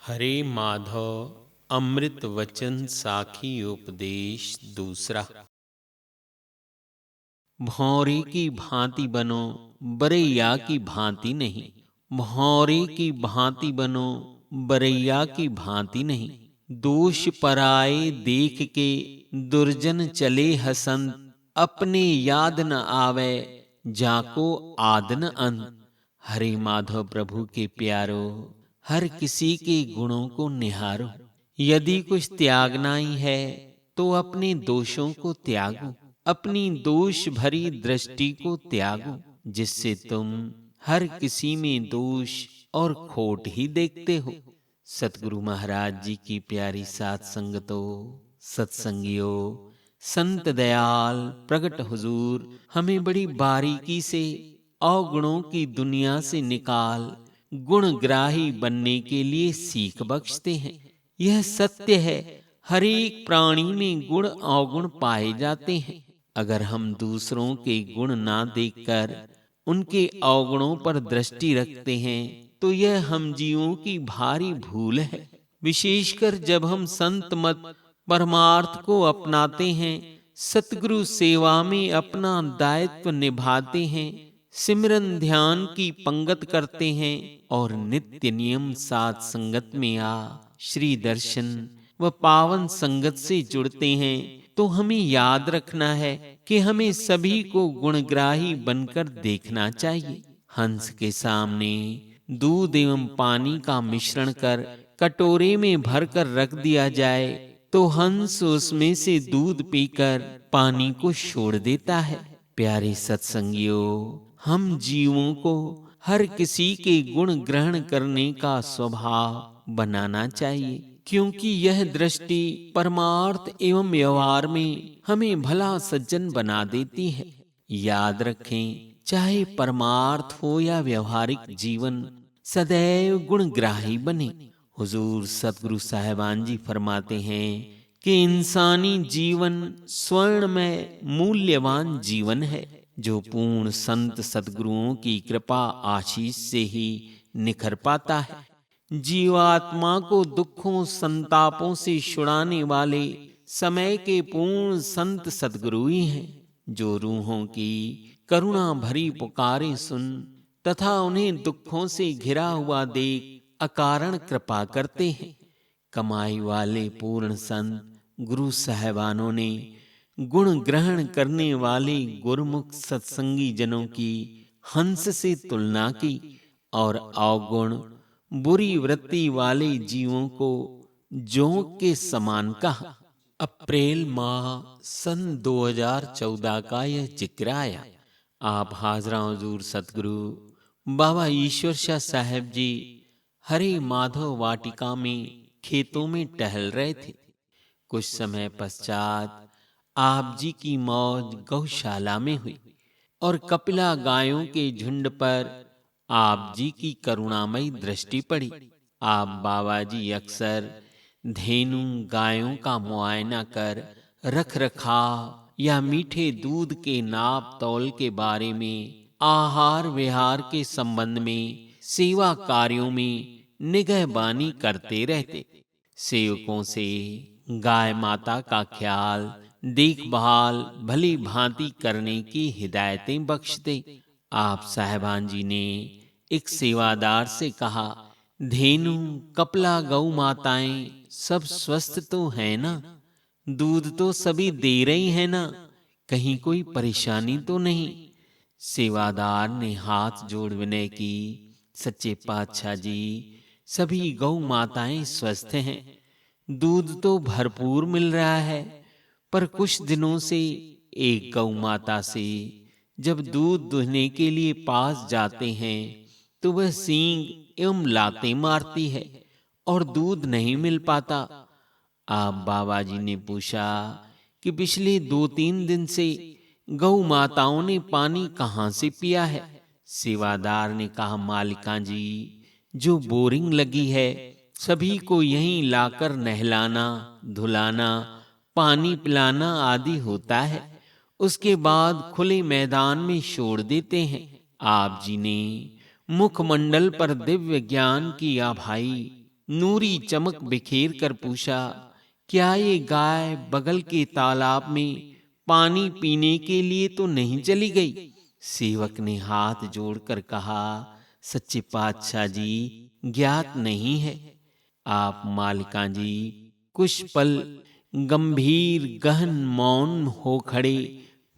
हरे माधव अमृत वचन साखी उपदेश दूसरा। भौरे की भांति बनो बरैया की भांति नहीं, भौरे की भांति बनो बरैया की भांति नहीं। दोष पराए देख के दुर्जन चले हसंत, अपने याद न आवे जाको आद न अंत। हरे माधव प्रभु के प्यारो, हर किसी के गुणों को निहारो। यदि कुछ त्यागना ही है तो अपने दोषों को त्यागो, अपनी दोष भरी दृष्टि को त्यागो, जिससे तुम हर किसी में दोष और खोट ही देखते हो। सतगुरु महाराज जी की प्यारी साध संगतों, सत्संगियों, संत दयाल प्रगट हुजूर हमें बड़ी बारीकी से अवगुणों की दुनिया से निकाल गुणग्राही बनने के लिए सीख बख्शते हैं। यह सत्य है, हर एक प्राणी में गुण अवगुण पाए जाते हैं। अगर हम दूसरों के गुण ना देखकर उनके अवगुणों पर दृष्टि रखते हैं तो यह हम जीवों की भारी भूल है। विशेषकर जब हम संत मत परमार्थ को अपनाते हैं, सतगुरु सेवा में अपना दायित्व निभाते हैं, सिमरन ध्यान की पंगत करते हैं और नित्य नियम साध संगत में आ श्री दर्शन व पावन संगत से जुड़ते हैं, तो हमें याद रखना है कि हमें सभी को गुणग्राही बनकर देखना चाहिए। हंस के सामने दूध एवं पानी का मिश्रण कर कटोरे में भरकर रख दिया जाए तो हंस उसमें से दूध पीकर पानी को छोड़ देता है। प्यारे सत्संगियों, हम जीवों को हर किसी के गुण ग्रहण करने का स्वभाव बनाना चाहिए, क्योंकि यह दृष्टि परमार्थ एवं व्यवहार में हमें भला सज्जन बना देती है। याद रखें, चाहे परमार्थ हो या व्यवहारिक जीवन, सदैव गुणग्राही बने। हुजूर सतगुरु साहिबान जी फरमाते हैं कि इंसानी जीवन स्वर्ण में मूल्यवान जीवन है, जो पूर्ण संत सद्गुरुओं की कृपा आशीष से ही निखर पाता है। जीवात्मा को दुखों संतापों से छुड़ाने वाले समय के पूर्ण संत सद्गुरु ही हैं, जो रूहों की करुणा भरी पुकारें सुन तथा उन्हें दुखों से घिरा हुआ देख अकारण कृपा करते हैं। कमाई वाले पूर्ण संत गुरु साहिबानों ने गुण ग्रहण करने वाले गुरुमुख सत्संगी जनों की हंस से तुलना की और अवगुण बुरी वृत्ति वाले जीवों को जोंक के समान कहा। अप्रैल माह सन 2014 का यह जिक्र आया। आप हाजरा हुजूर सतगुरु बाबा ईश्वर शाह साहब जी हरे माधव वाटिका में खेतों में टहल रहे थे। कुछ समय पश्चात आप जी की मौज गौशाला में हुई और कपिला गायों के झुंड पर आप जी की करुणामयी दृष्टि पड़ी। आप बाबा जी अक्सर धेनु गायों का मुआयना कर रख रखाव या मीठे दूध के नाप तौल के बारे में, आहार विहार के संबंध में, सेवा कार्यों में निगहबानी करते रहते। सेवकों से गाय माता का ख्याल देखभाल भली भांति करने की हिदायतें बख्शते। आप साहिबान जी ने एक सेवादार से कहा, धेनु कपला गौ माताएं सब स्वस्थ तो है ना? दूध तो सभी दे रही है ना? कहीं कोई परेशानी तो नहीं? सेवादार ने हाथ जोड़ विनय की, सच्चे पातशाह जी, सभी गौ माताएं स्वस्थ हैं, दूध तो भरपूर मिल रहा है, पर कुछ दिनों से एक गौ माता से जब दूध दुहने के लिए पास जाते हैं तो वह सींग एवं लातें मारती है और दूध नहीं मिल पाता। आप बाबा जी ने पूछा कि पिछले 2-3 दिन से गौ माताओं ने पानी कहाँ से पिया है? सेवादार ने कहा, मालिका जी, जो बोरिंग लगी है सभी को यहीं लाकर नहलाना, धुलाना, पानी पिलाना आदि होता है, उसके बाद खुले मैदान में छोड़ देते हैं। आप जी ने मुखमंडल पर दिव्य ज्ञान की आभाई नूरी चमक बिखेर कर पूछा, क्या ये गाय बगल के तालाब में पानी पीने के लिए तो नहीं चली गई? सेवक ने हाथ जोड़कर कहा, सच्चे पातशाह जी, ज्ञात नहीं है। आप मालिका जी कुछ पल गंभीर गहन मौन हो खड़े,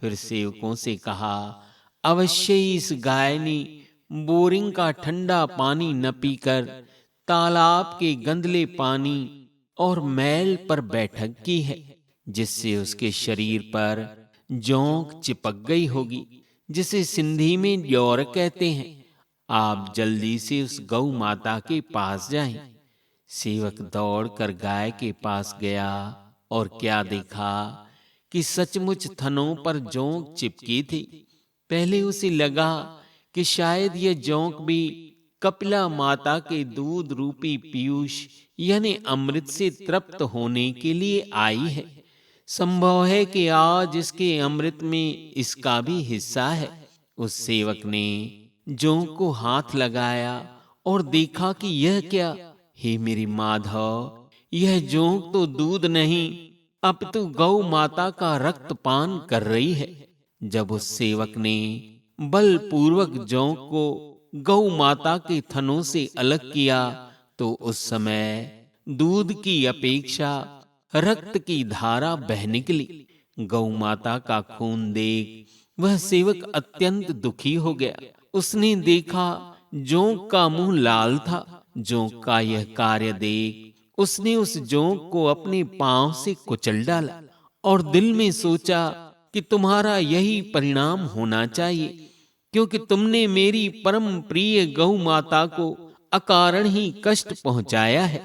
फिर सेवकों से कहा, अवश्य ही इस गाय ने बोरिंग का ठंडा पानी न पीकर तालाब के गंदले पानी और मैल पर बैठक की है, जिससे उसके शरीर पर जोंक चिपक गई होगी, जिसे सिंधी में ड्योर कहते हैं। आप जल्दी से उस गौ माता के पास जाएं। सेवक दौड़कर गाय के पास गया और क्या देखा कि सचमुच थनों पर जोंक चिपकी थी। पहले उसे लगा कि शायद यह जोंक भी कपिला माता के दूध रूपी पीयूष यानी अमृत से तृप्त होने के लिए आई है। संभव है कि आज इसके अमृत में इसका भी हिस्सा है। उस सेवक ने जोंक को हाथ लगाया और देखा कि यह क्या, हे मेरे माधव, यह जोंक तो दूध नहीं अपितु गौ माता का रक्त पान कर रही है। जब उस सेवक ने बलपूर्वक जोंक को गौ माता के थनों से अलग किया तो उस समय दूध की अपेक्षा रक्त की धारा बह निकली। गौ माता का खून देख वह सेवक अत्यंत दुखी हो गया। उसने देखा जोंक का मुंह लाल था। जोंक का यह कार्य देख उसने उस जोंक को अपने पांव से कुचल डाला और दिल में सोचा कि तुम्हारा यही परिणाम होना चाहिए, क्योंकि तुमने मेरी परम प्रिय गौ माता को अकारण ही कष्ट पहुंचाया है।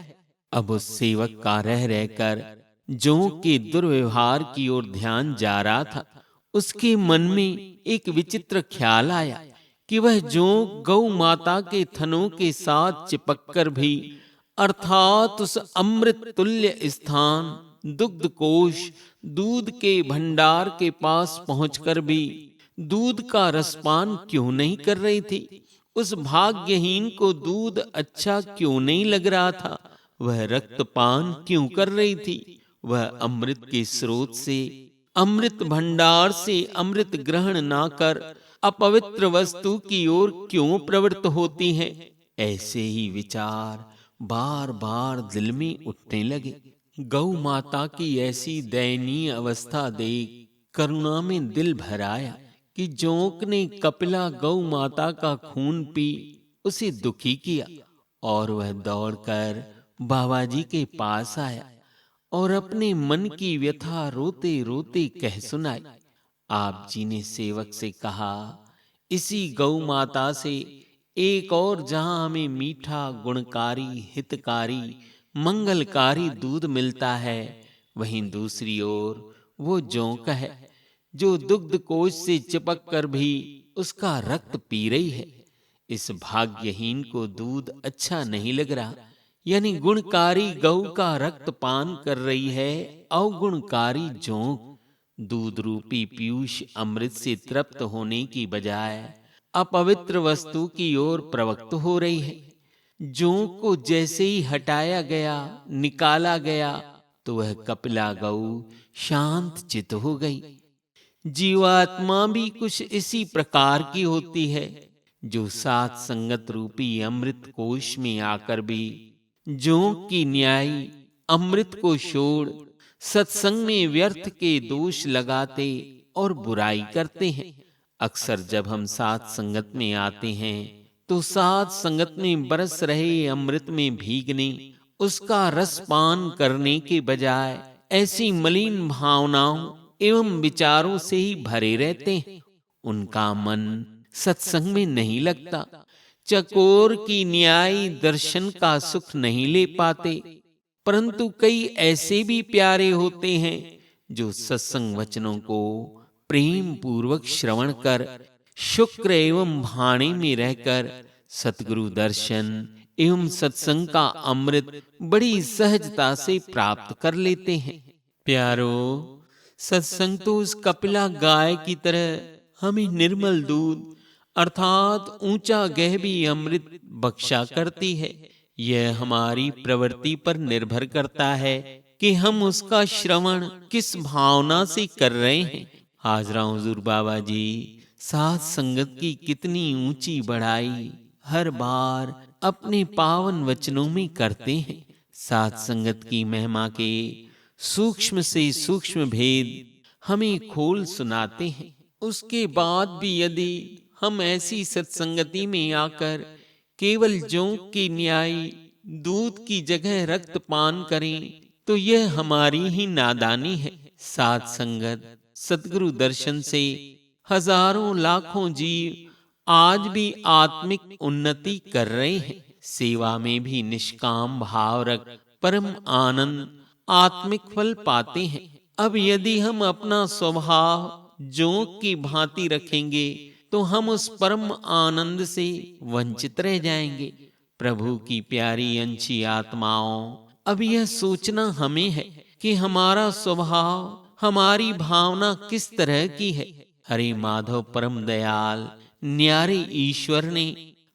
अब उस सेवक का रह रहकर जोंक के दुर्व्यवहार की ओर ध्यान जा रहा था। उसके मन में एक विचित्र ख्याल आया कि वह जोंक गौ माता के थनों के साथ चिपककर भी, अर्थात उस अमृत तुल्य स्थान दुग्ध कोश दूध के भंडार के पास पहुंचकर भी दूध का रसपान क्यों नहीं कर रही थी? उस भाग्यहीन को दूध अच्छा क्यों नहीं लग रहा था? वह रक्तपान क्यों कर रही थी? वह अमृत के स्रोत से, अमृत भंडार से अमृत ग्रहण ना कर अपवित्र वस्तु की ओर क्यों प्रवृत्त होती है? ऐसे ही विचार बार बार दिल में उठने लगे। गौ माता की ऐसी दयनीय अवस्था देख करुणा में दिल भर आया कि जोंक ने कपिला गौ माता का खून पी उसे दुखी किया, और वह दौड़कर बाबा जी के पास आया और अपने मन की व्यथा रोते रोते कह सुनाई। आप जी ने सेवक से कहा, इसी गौ माता से एक और जहां हमें मीठा, गुणकारी, हितकारी, मंगलकारी दूध मिलता है, वहीं दूसरी ओर वो जोंक है जो दुग्ध कोश से चिपक कर भी उसका रक्त पी रही है। इस भाग्यहीन को दूध अच्छा नहीं लग रहा, यानी गुणकारी गौ का रक्त पान कर रही है। अवगुणकारी जोंक दूध रूपी पीयूष अमृत से तृप्त होने की बजाय अपवित्र वस्तु की ओर प्रवृत्त हो रही है। जोंक को जैसे ही हटाया गया, निकाला गया, तो वह कपिला गौ शांत चित हो गई। जीवात्मा भी कुछ इसी प्रकार की होती है, जो सात संगत रूपी अमृत कोश में आकर भी जोंक की न्यायी अमृत को छोड़ सत्संग में व्यर्थ के दोष लगाते और बुराई करते हैं। अक्सर जब हम सात संगत में आते हैं तो सात संगत में बरस रहे अमृत में भीगने, उसका रस पान करने के बजाय ऐसी मलिन भावनाओं एवं विचारों से ही भरे रहते हैं। उनका मन सत्संग में नहीं लगता, चकोर की न्यायी दर्शन का सुख नहीं ले पाते। परंतु कई ऐसे भी प्यारे होते हैं जो सत्संग वचनों को प्रेम पूर्वक श्रवण कर शुक्र एवं भाणे में रहकर सतगुरु दर्शन एवं सत्संग का अमृत बड़ी सहजता से प्राप्त कर लेते हैं। प्यारो, सत्संग तो उस कपिला गाय की तरह हमें निर्मल दूध अर्थात ऊंचा गहबी अमृत बख्शा करती है। यह हमारी प्रवृत्ति पर निर्भर करता है कि हम उसका श्रवण किस भावना से कर रहे हैं। हाजरा हुजूर बाबा जी साथ संगत की कितनी ऊंची बढ़ाई हर बार अपने पावन वचनों में करते हैं। साथ संगत की महिमा के सूक्ष्म से सूक्ष्म भेद हमें खोल सुनाते हैं। उसके बाद भी यदि हम ऐसी सत्संगति में आकर केवल जोंक की न्यायी दूध की जगह रक्त पान करें तो यह हमारी ही नादानी है। साथ संगत सद्गुरु दर्शन से हजारों लाखों जीव आज भी आत्मिक उन्नति कर रहे हैं। सेवा में भी निष्काम भाव रख परम आनंद आत्मिक फल पाते हैं। अब यदि हम अपना स्वभाव जोंक की भांति रखेंगे तो हम उस परम आनंद से वंचित रह जाएंगे। प्रभु की प्यारी अंशी आत्माओं, अब यह सोचना हमें है कि हमारा स्वभाव हमारी भावना किस तरह की है। हरे माधव परम दयाल न्यारे ईश्वर ने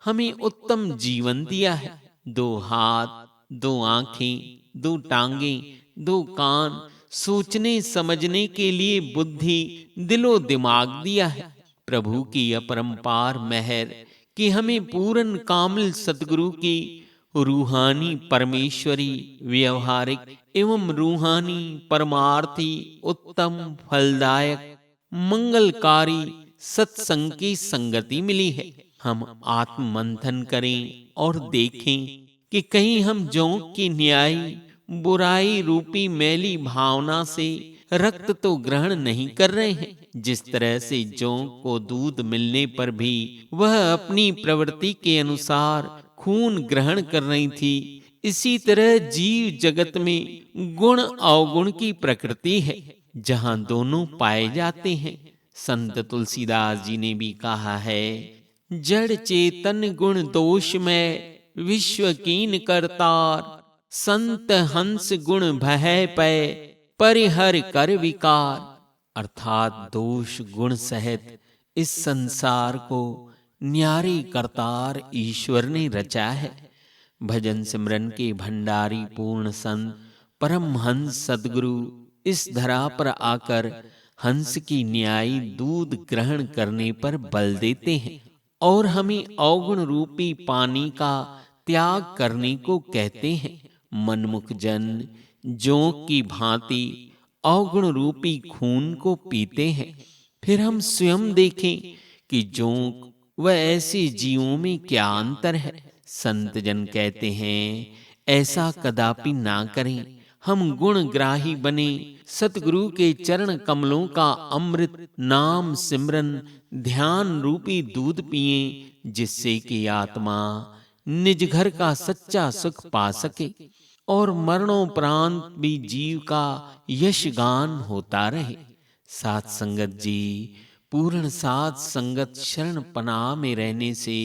हमें उत्तम जीवन दिया है। 2 हाथ, 2 आंखें, 2 टांगें, 2 कान, सोचने समझने के लिए बुद्धि, दिलो दिमाग दिया है। प्रभु की अपरंपार मेहर कि हमें पूर्ण कामिल सद्गुरु की रूहानी परमेश्वरी व्यवहारिक एवं रूहानी परमार्थी उत्तम फलदायक मंगलकारी सत्संग की संगति मिली है। हम आत्म मंथन करें और देखें कि कहीं हम जोंक की न्यायी बुराई रूपी मैली भावना से रक्त तो ग्रहण नहीं कर रहे हैं। जिस तरह से जोंक को दूध मिलने पर भी वह अपनी प्रवृत्ति के अनुसार खून ग्रहण कर रही थी, इसी तरह जीव जगत में गुण अवगुण की प्रकृति है, जहां दोनों पाए जाते हैं। संत तुलसीदास जी ने भी कहा है, जड़ चेतन गुण दोष में विश्व कीन करतार, संत हंस गुण भय पै परिहर कर विकार। अर्थात दोष गुण सहित इस संसार को न्यारे करतार ईश्वर ने रचा है। भजन सिमरन के भंडारी पूर्ण संत परम हंस सद्गुरु इस धरा पर आकर हंस की न्यायी दूध ग्रहण करने पर बल देते हैं और हमें अवगुण रूपी पानी का त्याग करने को कहते हैं। मनमुख जन जोंक की भांति अवगुण रूपी खून को पीते हैं। फिर हम स्वयं देखें कि जोंक व ऐसे जीवों में क्या अंतर है। संत जन कहते हैं, ऐसा कदापि ना करें। हम गुणग्राही बने, सतगुरु के चरण कमलों का अमृत नाम सिमरन ध्यान रूपी दूध पिएं, जिससे कि आत्मा निज घर का सच्चा सुख पा सके और मरणोपरांत भी जीव का यशगान होता रहे। साथ संगत जी, पूर्ण साथ संगत शरण पनाह में रहने से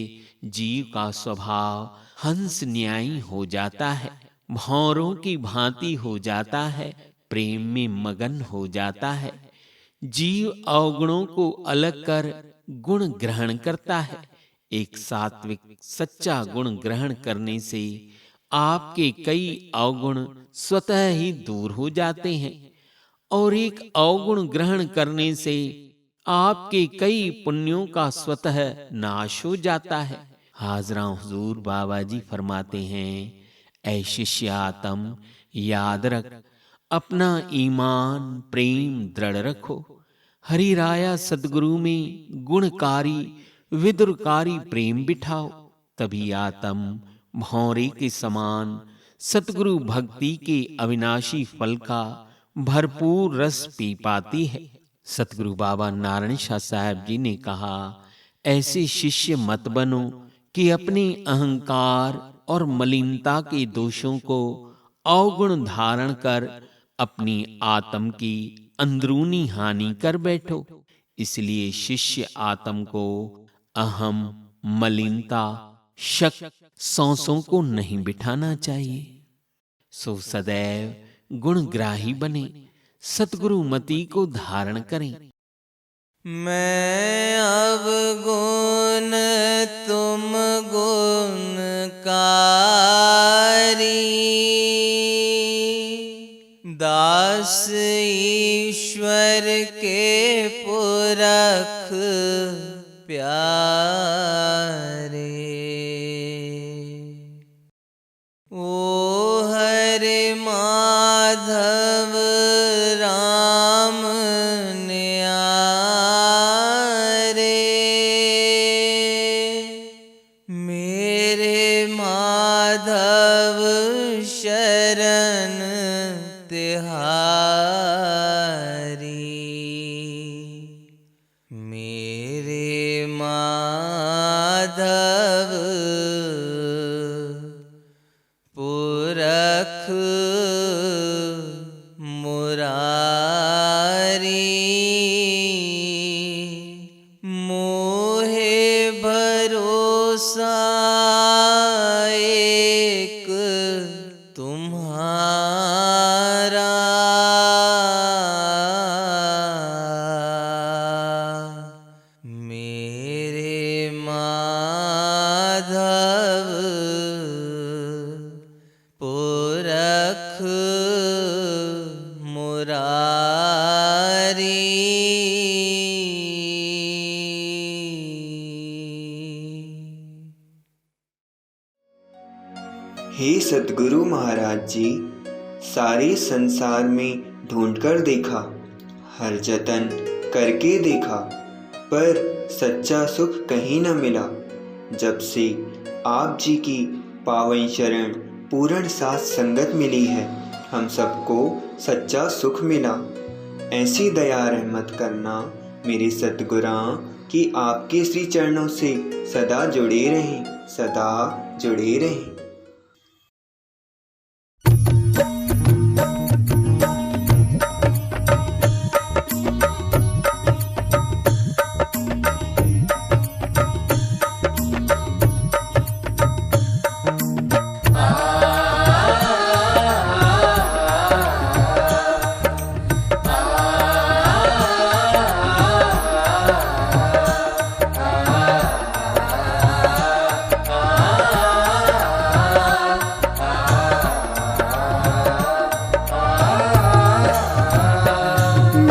जीव का स्वभाव हंस न्यायी हो जाता है, भौरों की भांति हो जाता है, प्रेम में मगन हो जाता है। जीव अवगुणों को अलग कर गुण ग्रहण करता है। एक सात्विक सच्चा गुण ग्रहण करने से आपके कई अवगुण स्वतः ही दूर हो जाते हैं और एक अवगुण ग्रहण करने से आपके कई पुण्यों का स्वतः नाश हो जाता है। हाजरा हुजूर बाबा जी फरमाते हैं, ऐ शिष्यातम याद रख, अपना ईमान प्रेम दृढ़ रखो। हरि राया सद्गुरु में गुणकारी विदुरकारी प्रेम बिठाओ, तभी आत्म भौरे के समान सतगुरु भक्ति के अविनाशी फल का भरपूर रस पी पाती है। सतगुरु बाबा नारायण शाह साहब जी ने कहा, ऐसे शिष्य मत बनो कि अपने अहंकार और मलिनता के दोषों को अवगुण धारण कर अपनी आत्म की अंदरूनी हानि कर बैठो। इसलिए शिष्य आत्म को अहम, मलिनता, शक, संशयों को नहीं बिठाना चाहिए। सो सदैव गुणग्राही बने, सतगुरु मति को धारण करें। मैं अब गुण तुम गुण दास ईश्वर के पुरख प्यारे। ओ हरे माधव राम न्यारे, मेरे माधव शरण तिहारी। मेरे माधव पुरख मुरारी, मोहे भरोसा एक तुम्हारा। मेरे माधव पुरख मुरारी। हे सद्गुरु महाराज जी, सारे संसार में ढूंढकर देखा, हर जतन करके देखा, पर सच्चा सुख कहीं न मिला। जब से आप जी की पावन शरण पूर्ण साथ संगत मिली है, हम सबको सच्चा सुख मिला। ऐसी दया रहमत करना मेरे सतगुरां कि आपके श्री चरणों से सदा जुड़े रहें, सदा जुड़े रहें।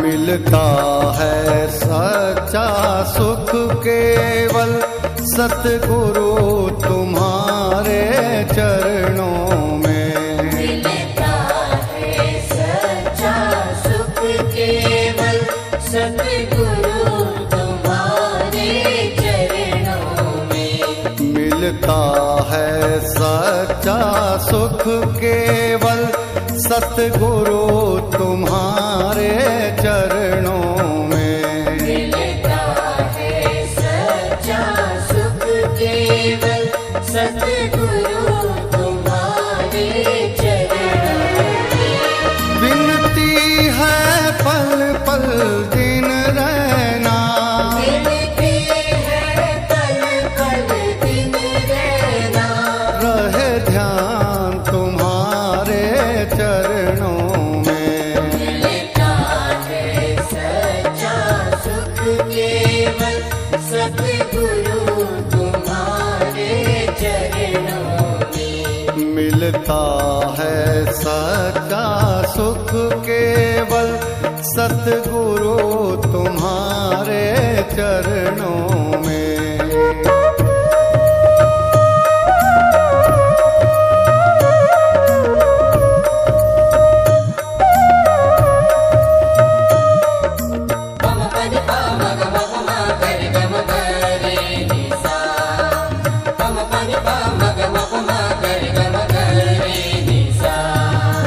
मिलता है सच्चा सुख केवल सतगुरु तुम्हारे चरणों में। मिलता है सच्चा सुख केवल सतगुरु तुम्हारे चरणों में। मिलता है सच्चा सुख केवल सतगुरु तुम्हारे चरणों में। मिलता है सच्चा सुख केवल सतगुरु तुम्हारे चरणों में। विनती है पल पल दिन रहना, मिलती है पल पल दिन रहना। रहे ध्यान तुम्हारे चरणों में। मिलता है सच्चा सुख केवल सतगुरु तुम्हारे चरणों में। मिलता है सच्चा सुख केवल सतगुरु तुम्हारे चरणों में।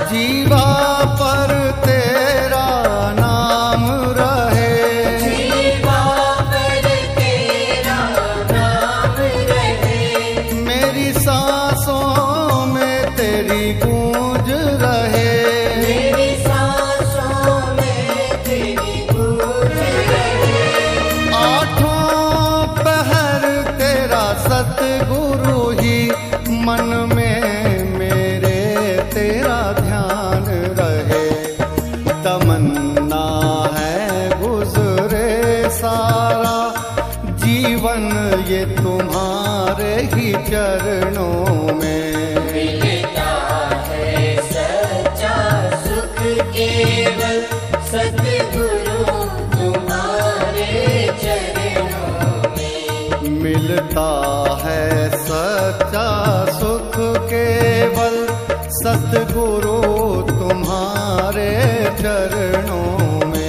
जीवा पर तेरा नाम रहे, जीवा पर तेरा नाम रहे। मेरी सांसों में तेरी गूंज रहे। मेरी सांसों में तेरी गूंज रहे। आठों पहर तेरा सतगुरु ही मन में मेरे तेरा ध्यान रहे। तमन्ना है गुजरे सारा जीवन ये तुम्हारे ही चरणों मिलता है सच्चा सुख केवल सतगुरु तुम्हारे चरणों में।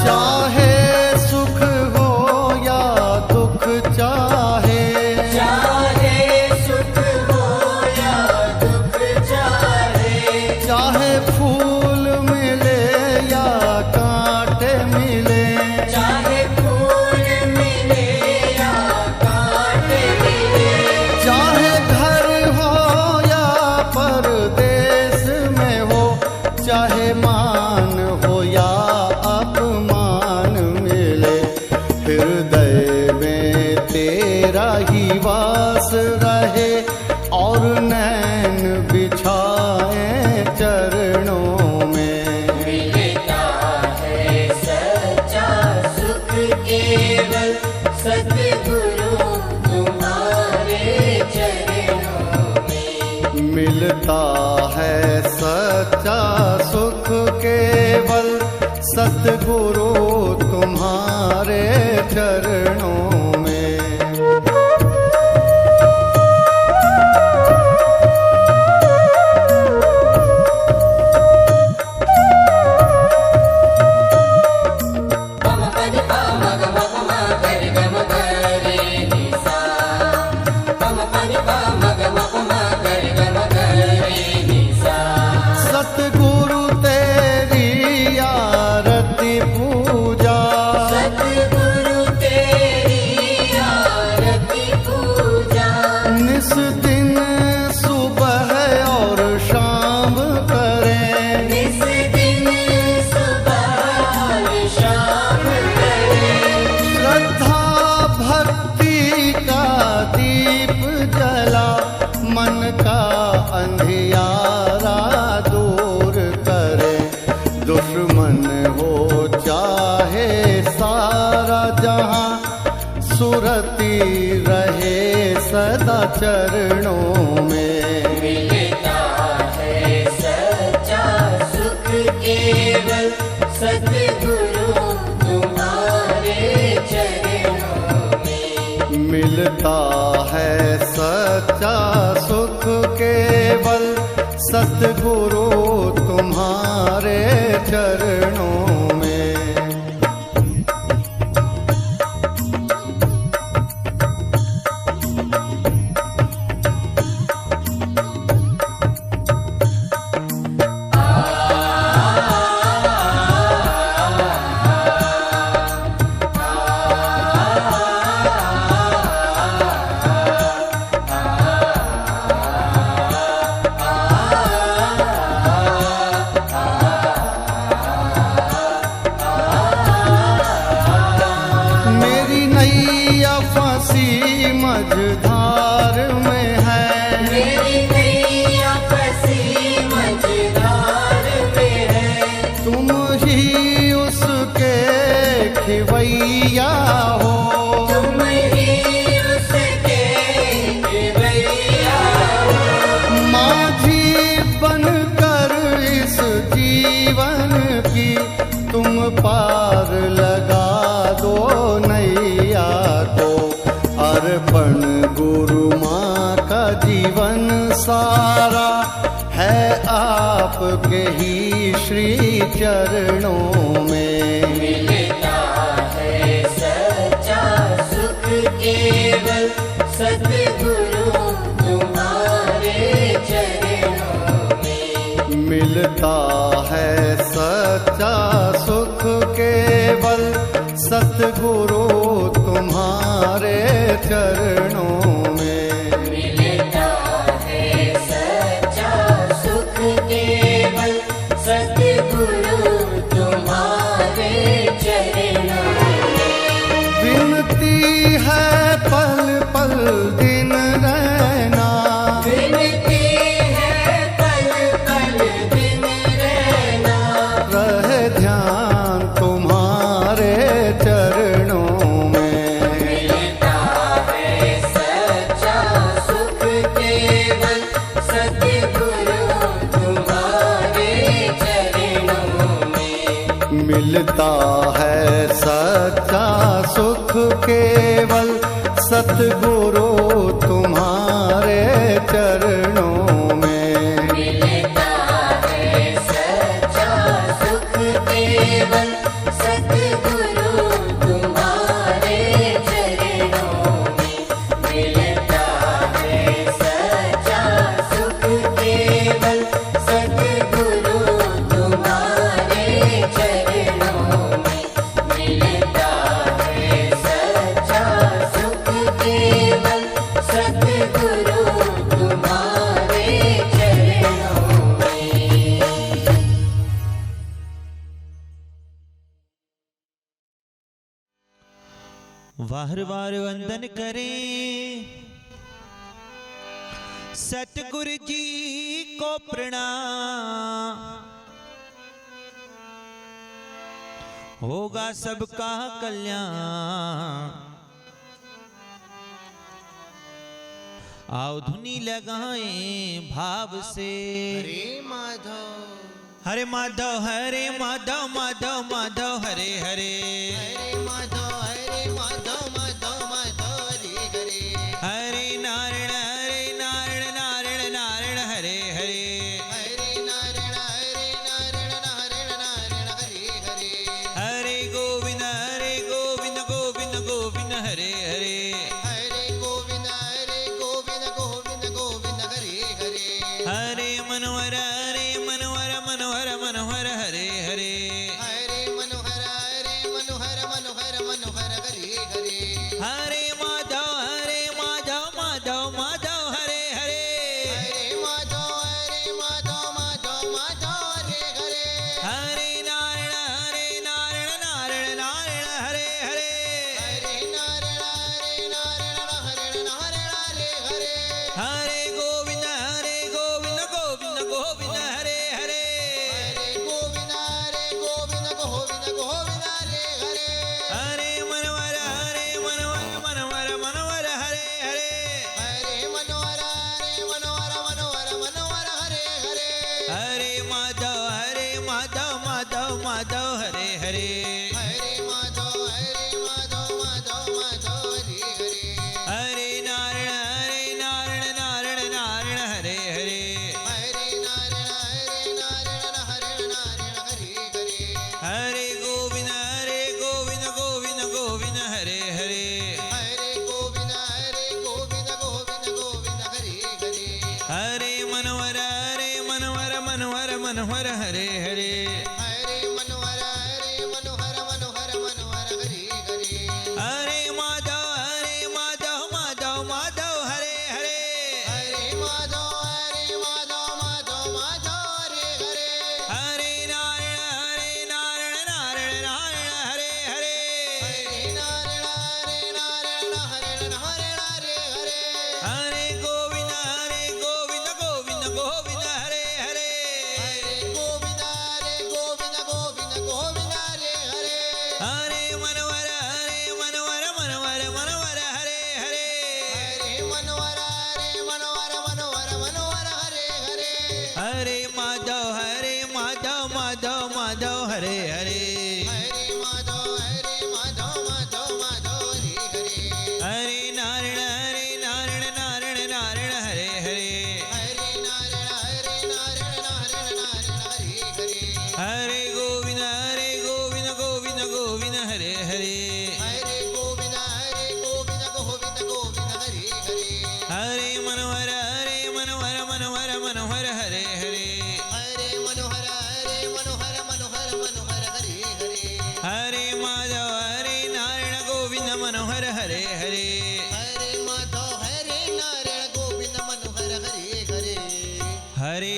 चाहे सुख हो या दुख, चाहे चाहे सुख हो या दुख, चाहे फूल मिले या कांटे मिले, चाहे फूल मिले या कांटे मिले, चाहे घर हो या परदेश में हो, चाहे मान हो या अपमान मिले, हृदय में तेरा ही वास रहे और नैन बिछाए चरणों में। मिलता है सच्चा सुख केवल सतगुरु तुम्हारे चरणों में। मिलता है सच्चा सुख केवल सतगुरु तुम्हारे चरणों में। पम पद पा मग मग मा कर गम करे निसा, पम पद पा मग मग मा कर गम करे निसा। सतगुरु तेरी आरती पूजा, सतगुरु तेरी आरती पूजा, निस दिन सुबह और शाम करें, निस दिन सुबह और शाम करें। श्रद्धा भक्ति का दीप जला मन का अंधियारा दूर करे, दुश्मन हो चाहे सारा जहां, सुरती रहे सदा चरणों में। मिलता है सच्चा सुख केवल सतगुरु तुम्हारे चरणों में। मिलता है सच्चा सुख केवल सतगुरु तुम्हारे चरणों में। मेरी नैया फंसी मझधार में है, मेरी नैया फंसी मझधार में है। तुम ही उसके खिवैया हो, तुम ही उसके खिवैया हो। माझी बनकर इस जीवन की तुम पार लगा दो नैया को। अर्पण गुरु माँ का जीवन सारा है आपके ही श्री चरणों में। मिलता है सच्चा सुख केवल सतगुरु तुम्हारे चरणों में। मिलता है सच्चा सुख केवल सतगुरु तुम्हारे चरणों में। मिलता है सच्चा सुख केवल सतगुरु तुम्हारे चरणों में। बिन दिन रहना। विनती है पल पल दिन रहना, रहे ध्यान तुम्हारे चरणों में। मिलता है सच्चा सुख केवल सतगुरु तुम्हारे चरणों में। मिलता है सच्चा सुख केवल सतगुरु तुम्हारे चरणों में। मिलता है सच्चा सुख केवल सतगुरु तुम्हारे चरणों में। मिलता है सच्चा सुख केवल सतगुरु तुम्हारे चरणों में। मिलता है सच्चा सुख केवल सतगुरु तुम्हारे चरणों में। वार वार वंदन करें सतगुरु जी को प्रणाम। होगा सबका कल्याण। आओ धुनी लगाएं भाव से। हरे माधव हरे माधव हरे माधव माधव माधव हरे हरे। हरे माधव हरे माधव माधव माधव हरे हरे। हरे नारायण नारायण नारायण हरे हरे। हरे नारायण नारायण नारायण हरे हरे। हरे गोविंद गोविंद गोविंद हरे हरे। हरे गोविंद गोविंद गोविंद हरे हरे। हरे मनोहर मनोहर मनोहर हरे हरे। हरे मनोहर मनोहर मनोहर हरे हरे। हरे माधव माधव माधव हरे हरे। हरे माधव माधव माधव हरे हरे। हरे नारायण नारायण हरे हरे। हरे नारायण नारायण हरे हरे। हरे गोविंद गोविंद हरे हरे। हरे गोविंद गोविंद हरे हरे। हरे मनोहर मनोहर हरे हरे। हरे मनोहर मनोहर हरे हरे। हरे माधव माधव हरे हरे। हरे माधव माधव हरे हरे। हरे नारायण नारायण हरे हरे। हरे नारायण हरे हरे। हरे गोविंद गोविंद हरे हरे। हरे गोविंद गोविंद हरे हरे। हरे मनोहर मनोहर हरे हरे। हरे मनोहर मनोहर हरे हरे। हरे माधव माधव हरे हरे। हरे माधव माधव हरे हरे। हरे नारायण हरे हरे। हरे नारायण हरे हरे। हरे गोविंद गोविंद हरे हरे। हरे गोविंद गोविंद हरे हरे। हरे मनोहर मनोहर हरे हरे। हरे मनोहर मनोहर हरे हरे। हरे माधव माधव हरे हरे। हरे माधव माधव हरे हरे। हरे नारायण नारायण हरे हरे। हरे नारायण हरे हरे। हरे गोविंद गोविंद हरे हरे। हरे गोविंद गोविंद हरे हरे। हरे मनोहर मनोहर हरे हरे। हरे मनोहर मनोहर हरे हरे। हरे माधव नारायण गोविंद मनोहर हरे हरे। हरे माधव नारायण गोविंद मनोहर हरे हरे। हरे